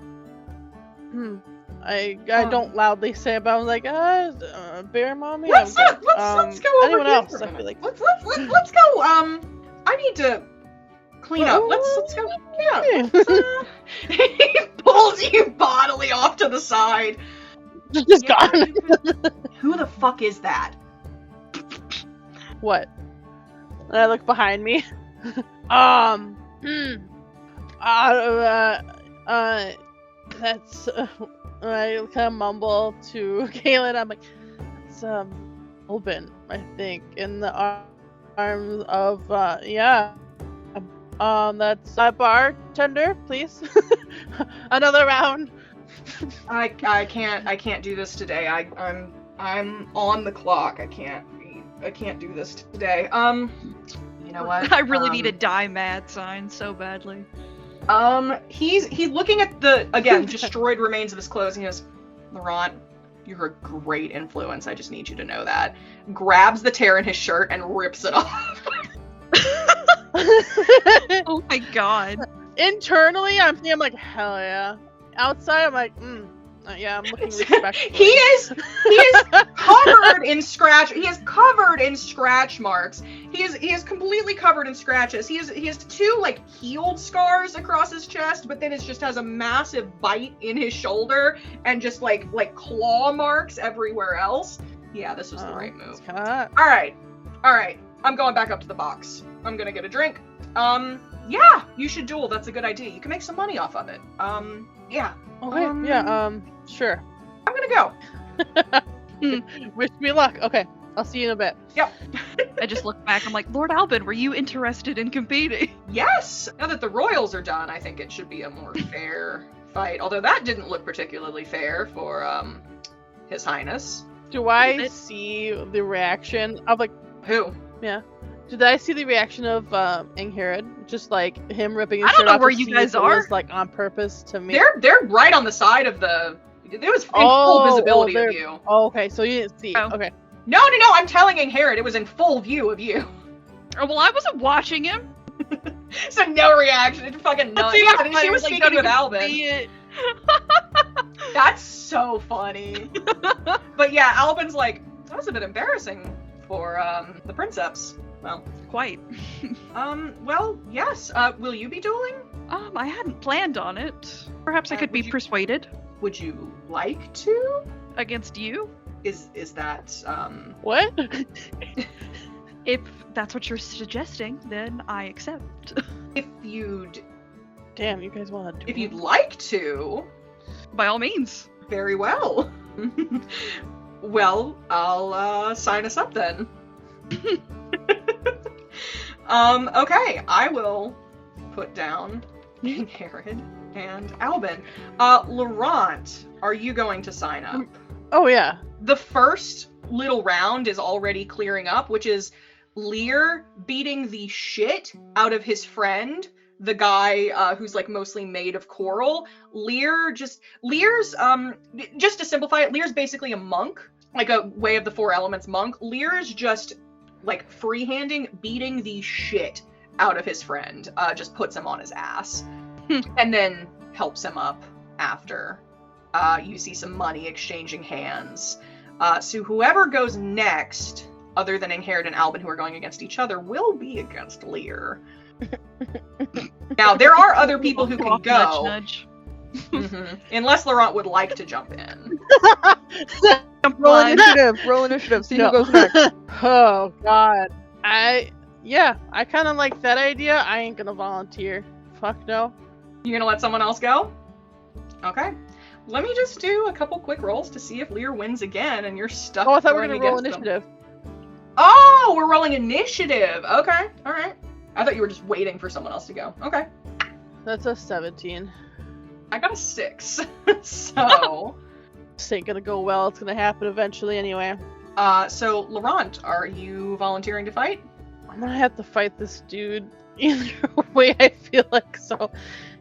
don't loudly say it, but I was like, bear mommy. Let's go over anyone here else? for a I feel minute. like Let's go. I need to clean up. Let's go. Yeah. He pulls you bodily off to the side. Just gone. Who the fuck is that? What? And I look behind me. That's I kind of mumble to Kaelin. I'm like, it's Albin, I think, in the arms of That's bartender, please. Another round. I can't do this today. I'm on the clock. I can't do this today. You know what? I really need a die mad sign so badly. He's looking at the, again, destroyed remains of his clothes, and he goes, Laurent, you're a great influence. I just need you to know that. Grabs the tear in his shirt and rips it off. Oh my god. Internally, I'm like, hell yeah. Outside, I'm like, yeah, I'm looking respectfully. He is covered in scratch. He is covered in scratch marks. He is completely covered in scratches. He has 2 like healed scars across his chest, but then it just has a massive bite in his shoulder and just like claw marks everywhere else. Yeah, this was the right move. All right. I'm going back up to the box. I'm gonna get a drink. Yeah, you should duel. That's a good idea. You can make some money off of it. Yeah. Okay. Yeah. Sure. I'm gonna go. Wish me luck. Okay. I'll see you in a bit. Yep. I just look back. I'm like, Lord Albin, were you interested in competing? Yes. Now that the royals are done, I think it should be a more fair fight. Although that didn't look particularly fair for His Highness. Do I see the reaction of like Who? Yeah. Did I see the reaction of Angharad? Just like him ripping his I don't shirt know off where to you see guys if it are. was, like on purpose to me. They're right on the side of the. It was in full visibility of you. Oh, okay. So you didn't see it. Oh. Okay. No. I'm telling Angharad it was in full view of you. Oh, well, I wasn't watching him. So no reaction. It's fucking nuts. Yeah, and she was like, speaking don't with even Albin. see it. That's so funny. But yeah, Albin's like, that was a bit embarrassing for the princeps. Well, Quite. well, yes. Will you be dueling? I hadn't planned on it. Perhaps I could be would you- persuaded Would you like to? against you, Is that What? if that's what you're suggesting. Then I accept. if you'd Damn, you guys want to do if you'd like to, By all means. very well. Well, I'll sign us up then. Okay, I will put down Angharad and Albin. Laurent, are you going to sign up? Oh yeah. The first little round is already clearing up, which is Lear beating the shit out of his friend, the guy who's like mostly made of coral. Lear's just to simplify it, Lear's basically a monk, like a Way of the Four Elements monk. Lear's just like freehanding, beating the shit out of his friend, just puts him on his ass, and then helps him up after. You see some money exchanging hands. So whoever goes next, other than Angharad and Albin, who are going against each other, will be against Lear. Now, there are other people who can go. Nudge, nudge. Unless Laurent would like to jump in. Roll initiative. See who goes next. Oh god. I kind of like that idea. I ain't gonna volunteer. Fuck no. You're gonna let someone else go? Okay. Let me just do a couple quick rolls to see if Lear wins again and you're stuck. Oh, I thought we were going gonna roll against them. initiative. Oh, we're rolling initiative. Okay, alright. I thought you were just waiting for someone else to go. Okay. That's a 17. I got a 6. So, This ain't gonna go well. It's gonna happen eventually anyway. so Laurent, are you volunteering to fight? I'm gonna have to fight this dude either way, I feel like. So,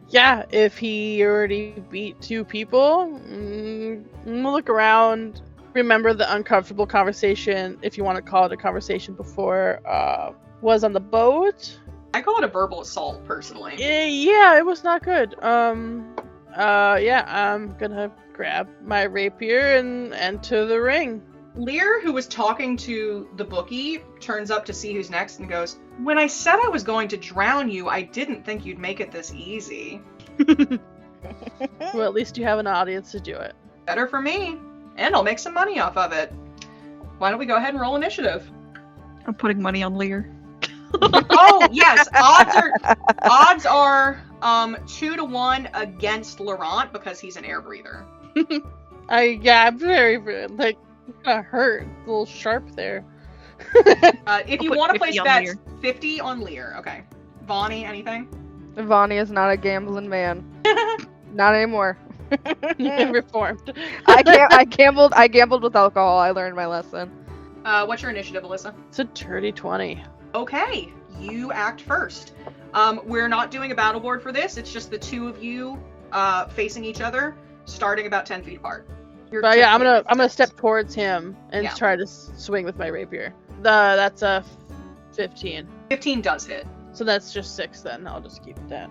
yeah, if he already beat 2 people, I'm gonna look around, remember the uncomfortable conversation, if you want to call it a conversation before, was on the boat. I call it a verbal assault, personally. Yeah, it was not good. Yeah, I'm gonna grab my rapier and enter the ring. Lear, who was talking to the bookie, turns up to see who's next and goes, "When I said I was going to drown you, I didn't think you'd make it this easy." Well, at least you have an audience to do it. Better for me. And I'll make some money off of it. Why don't we go ahead and roll initiative? I'm putting money on Lear. Oh, yes. Odds are 2-1 against Laurent because he's an air breather. I'm very, like, gonna hurt. A little sharp there. If you put want to 50 place on bets, Lear. 50 on Lear. Okay. Vonni, anything? Vonni is not a gambling man. Not anymore. Reformed. I gambled with alcohol. I learned my lesson. What's your initiative, Alyssa? It's a dirty 20. Okay, you act first. We're not doing a battle board for this. It's just the two of you facing each other, starting about 10 feet apart. But yeah, I'm gonna step towards him and Yeah. try to swing with my rapier. That's a 15. 15 does hit. So that's just 6 then. I'll just keep that.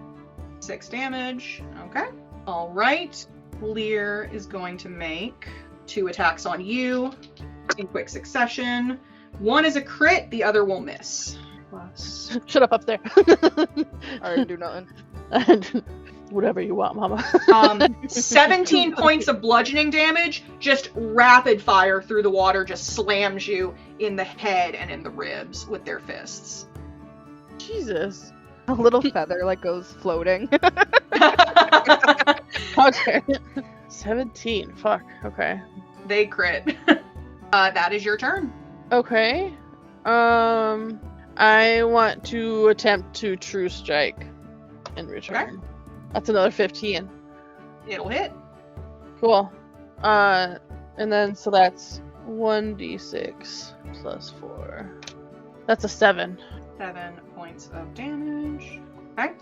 6 damage. Okay. All right. Lear is going to make 2 attacks on you in quick succession. One is a crit, the other will miss. Shut up there. I didn't do nothing. Whatever you want, mama. 17 points of bludgeoning damage, just rapid fire through the water, just slams you in the head and in the ribs with their fists. Jesus. A little feather like goes floating. Okay. 17. Fuck. Okay. They crit. That is your turn. Okay. I want to attempt to true strike in return. Okay. That's another 15. It'll hit. Cool. And then so that's 1d6 plus 4. That's a 7. 7 points of damage. Okay.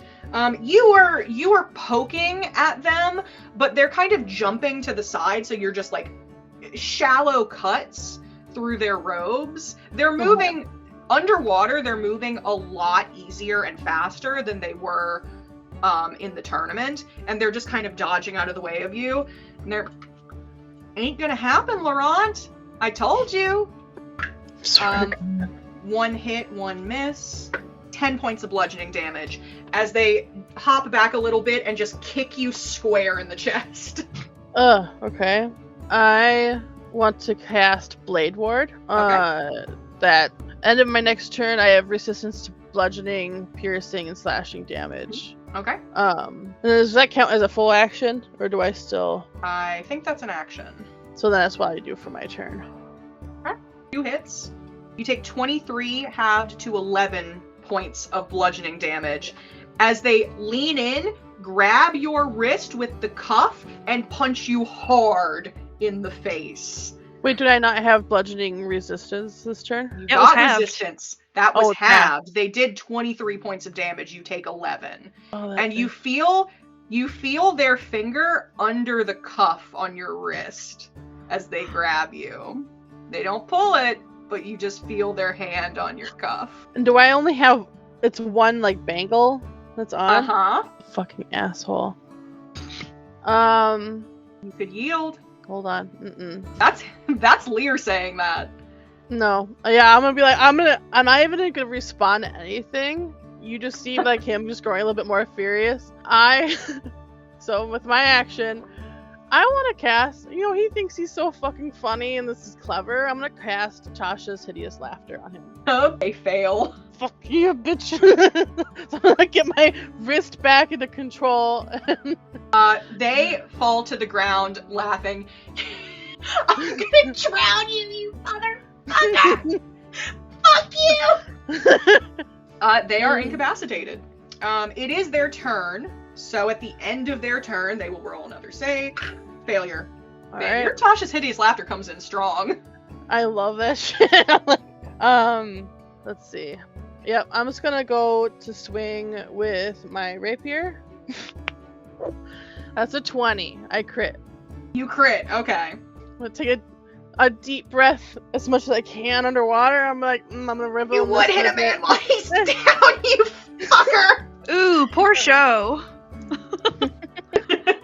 You are poking at them, but they're kind of jumping to the side, so you're just like shallow cuts through their robes. They're moving underwater. They're moving a lot easier and faster than they were in the tournament, and they're just kind of dodging out of the way of you. And they're ain't gonna happen, Laurent. I told you. Sorry. 1 hit, 1 miss. 10 points of bludgeoning damage as they hop back a little bit and just kick you square in the chest. Okay. I want to cast Blade Ward. That end of my next turn, I have resistance to bludgeoning, piercing, and slashing damage. Okay. Does that count as a full action, or do I still? I think that's an action. So then that's what I do for my turn. 2 hits. You take 23 halved to 11 points of bludgeoning damage as they lean in, grab your wrist with the cuff, and punch you hard in the face. Wait, did I not have bludgeoning resistance this turn? You It was got halved. resistance. That was Oh, it's halved. halved. They did 23 points of damage. You take 11. Oh, And you feel their finger under the cuff on your wrist as they grab you. They don't pull it, but you just feel their hand on your cuff. And do I only have? It's one like bangle that's on. Uh-huh. Fucking asshole. You could yield. Hold on. Mm-mm. That's Lear saying that. No. Yeah, I'm gonna be like, I'm not even gonna respond to anything. You just seem like him just growing a little bit more furious. So with my action, I want to cast, he thinks he's so fucking funny and this is clever. I'm gonna cast Tasha's Hideous Laughter on him. Okay, fail. Fuck you, bitch. So I'm gonna get my wrist back into control. They fall to the ground laughing. I'm gonna drown you, you motherfucker! Fuck you! They are incapacitated. It is their turn, so at the end of their turn, they will roll another save. Failure. Alright. Your Tasha's Hideous Laughter comes in strong. I love that shit. Let's see. Yep, I'm just gonna go to swing with my rapier. That's a 20. I crit. You crit, okay. I'm gonna take a deep breath as much as I can underwater. I'm like, I'm gonna rivel. You in would this hit a for man bit. while he's down, you fucker! Ooh, poor show.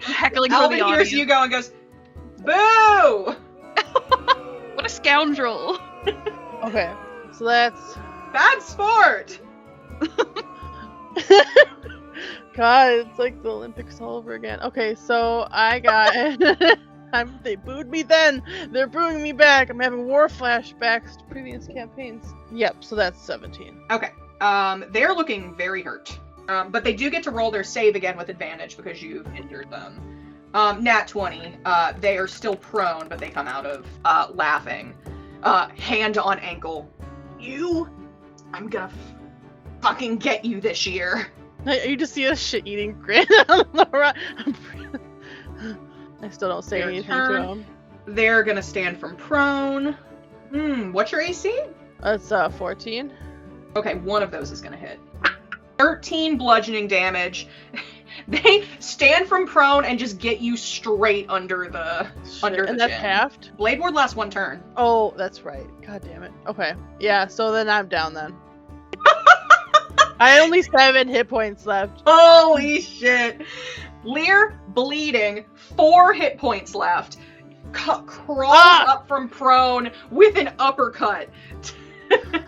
Heckling for Alvin the hears audience. you go and goes, boo! What a scoundrel. Okay, so that's. Bad sport! God, it's like the Olympics all over again. Okay, so I got. They booed me then. They're booing me back. I'm having war flashbacks to previous campaigns. Yep, so that's 17. Okay. They're looking very hurt. But they do get to roll their save again with advantage because you've injured them. Nat 20. They are still prone, but they come out of laughing. Hand on ankle. I'm gonna fucking get you this year. You just see a shit-eating grin on Laurent. I still don't say Your anything turn. to him. They're gonna stand from prone. What's your AC? That's 14. Okay, one of those is gonna hit. 13 bludgeoning damage. They stand from prone and just get you straight under the And chin. that's halved? Blade ward lasts 1 turn. Oh, that's right. God damn it. Okay. Yeah, so then I'm down then. I had only 7 hit points left. Holy shit. Lear, bleeding, 4 hit points left. Crawls up from prone with an uppercut to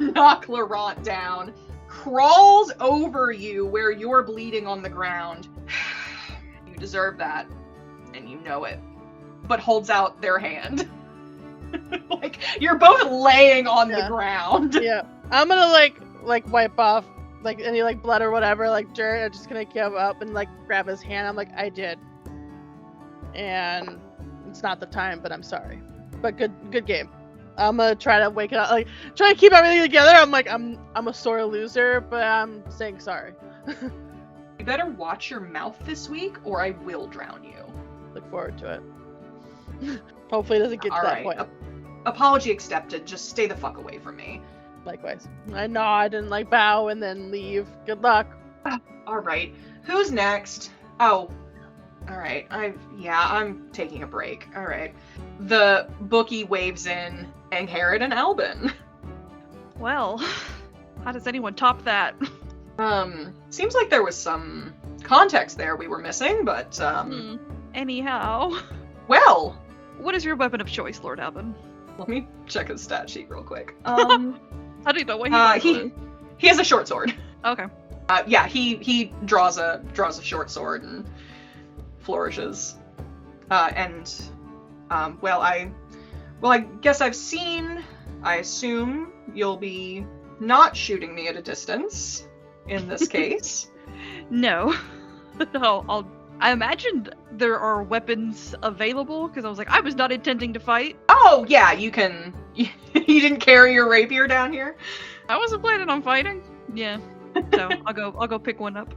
knock Laurent down. Crawls over you where you're bleeding on the ground. You deserve that, and you know it. But holds out their hand. Like, you're both laying on the ground. Yeah. I'm gonna like wipe off like any like blood or whatever, like dirt. I'm just gonna give up and like grab his hand. I'm like, I did. And it's not the time, but I'm sorry. But good game. I'm gonna try to wake it up, like try to keep everything together. I'm like, I'm a sore loser, but I'm saying sorry. You better watch your mouth this week, or I will drown you. Look forward to it. Hopefully it doesn't get to that point. Apology accepted. Just stay the fuck away from me. Likewise. I nod and like bow and then leave. Good luck. Alright. Who's next? Oh. Alright. I'm taking a break. Alright. The bookie waves in Angharad and Albin. Well, how does anyone top that? Seems like there was some context there we were missing, but, Anyhow. Well! What is your weapon of choice, Lord Albin? Let me check his stat sheet real quick. I don't know what he has a short sword. Okay. He draws a short sword and flourishes. Well, I guess I assume you'll be not shooting me at a distance in this case. No. No, I imagined there are weapons available, because I was like, I was not intending to fight. Oh, yeah, you can... You didn't carry your rapier down here? I wasn't planning on fighting. Yeah. So, I'll go pick one up.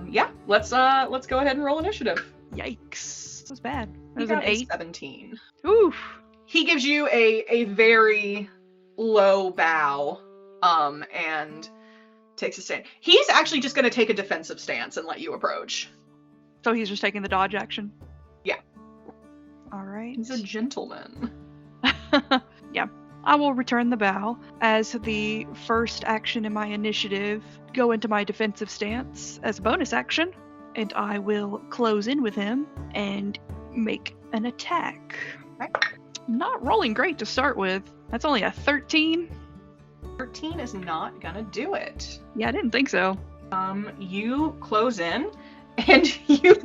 Yeah, let's go ahead and roll initiative. Yikes. That was bad. That He was an got a 8. 17. Oof. He gives you a very low bow, and takes a stand. He's actually just going to take a defensive stance and let you approach. So he's just taking the dodge action? Yeah. Alright. He's a gentleman. Yeah. I will return the bow as the first action in my initiative, go into my defensive stance as a bonus action, and I will close in with him and make an attack. Okay. Not rolling great to start with. That's only a 13. 13 is not gonna do it. Yeah, I didn't think so. You close in, and you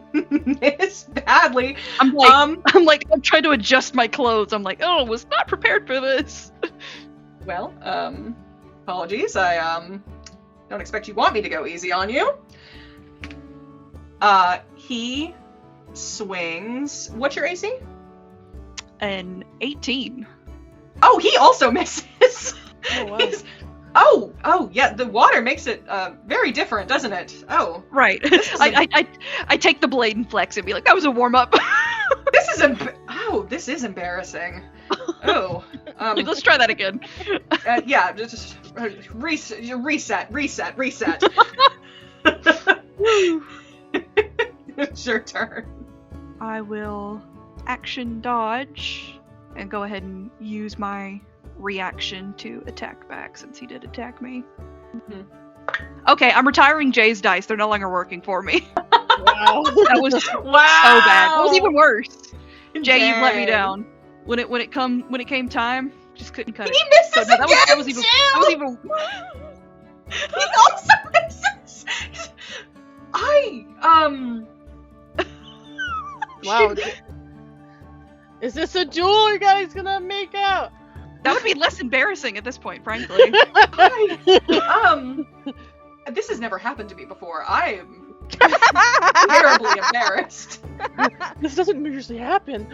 miss badly. I'm trying to adjust my clothes. I'm like, oh, was not prepared for this. Well, apologies. I don't expect you want me to go easy on you. He swings. What's your AC? An 18. Oh, he also misses. Oh, wow. Oh, yeah. The water makes it very different, doesn't it? Oh, Right. I take the blade and flex and be like, that was a warm up. this is embarrassing. Oh, Let's try that again. yeah. Just reset. It's your turn. I will action dodge and go ahead and use my reaction to attack back since he did attack me. Mhm. Okay, I'm retiring Jay's dice. They're no longer working for me. Wow. That was so bad. That was even worse. Jay, you let me down. When it came time, just couldn't cut it. He misses So, no, again, that was even. He also misses. Wow. Is this a duel you guys gonna make out? That would be less embarrassing at this point, frankly. This has never happened to me before. I am terribly embarrassed. This doesn't usually happen.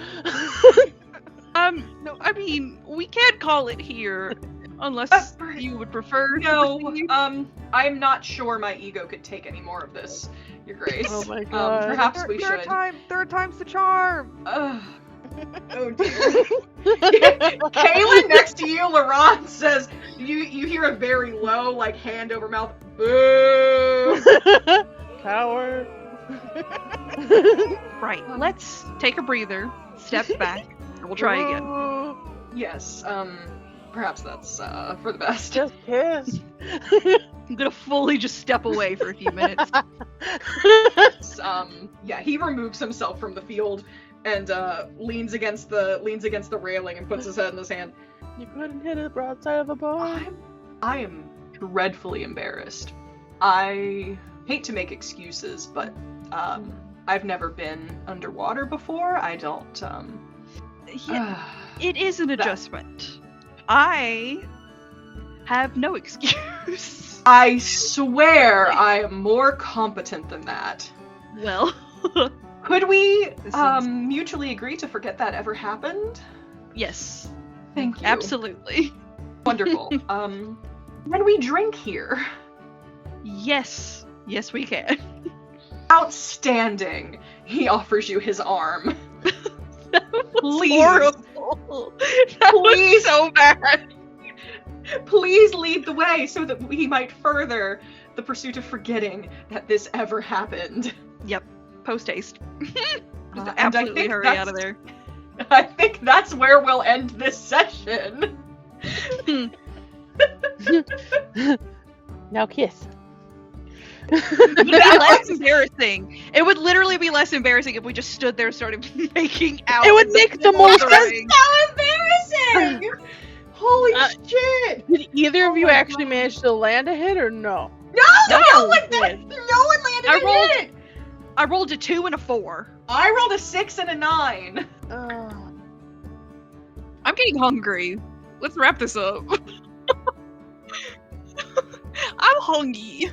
No, I mean, we can call it here. Unless you would prefer. to No, proceed. I'm not sure my ego could take any more of this, Your Grace. Oh my god. Perhaps we should. Third time's the charm. Oh dear. Kaylin next to you, Laurent says, you hear a very low, like, hand over mouth, boo! Coward. Right. Let's take a breather, step back, and we'll try again. Yes, perhaps that's, for the best. Just kiss. I'm gonna fully just step away for a few minutes. Yeah, he removes himself from the field and, leans against the railing and puts his head in his hand. You couldn't hit a broadside of a boat. I am dreadfully embarrassed. I hate to make excuses, but, I've never been underwater before. I don't, Yeah, it is an adjustment. I have no excuse. I swear I am more competent than that. Well, Could we, This is- mutually agree to forget that ever happened? yes, Thank you. absolutely. Wonderful. Can we drink here? Yes, we can. Outstanding. He offers you his arm. Please. Horrible. That was Please. so bad. Please lead the way so that we might further the pursuit of forgetting that this ever happened. Yep, post haste. Just And I absolutely think hurry that's- out of there. I think that's where we'll end this session. Now kiss. It would be less embarrassing. It would literally be less embarrassing if we just stood there and started making out. It would in make the middle of most the sense. ring. So embarrassing! Holy shit! Did either of Oh you my actually God. manage to land a hit or no? No No, one you landed did. a hit! I rolled a 2 and a 4. I rolled a 6 and a 9. I'm getting hungry. Let's wrap this up. I'm hungry.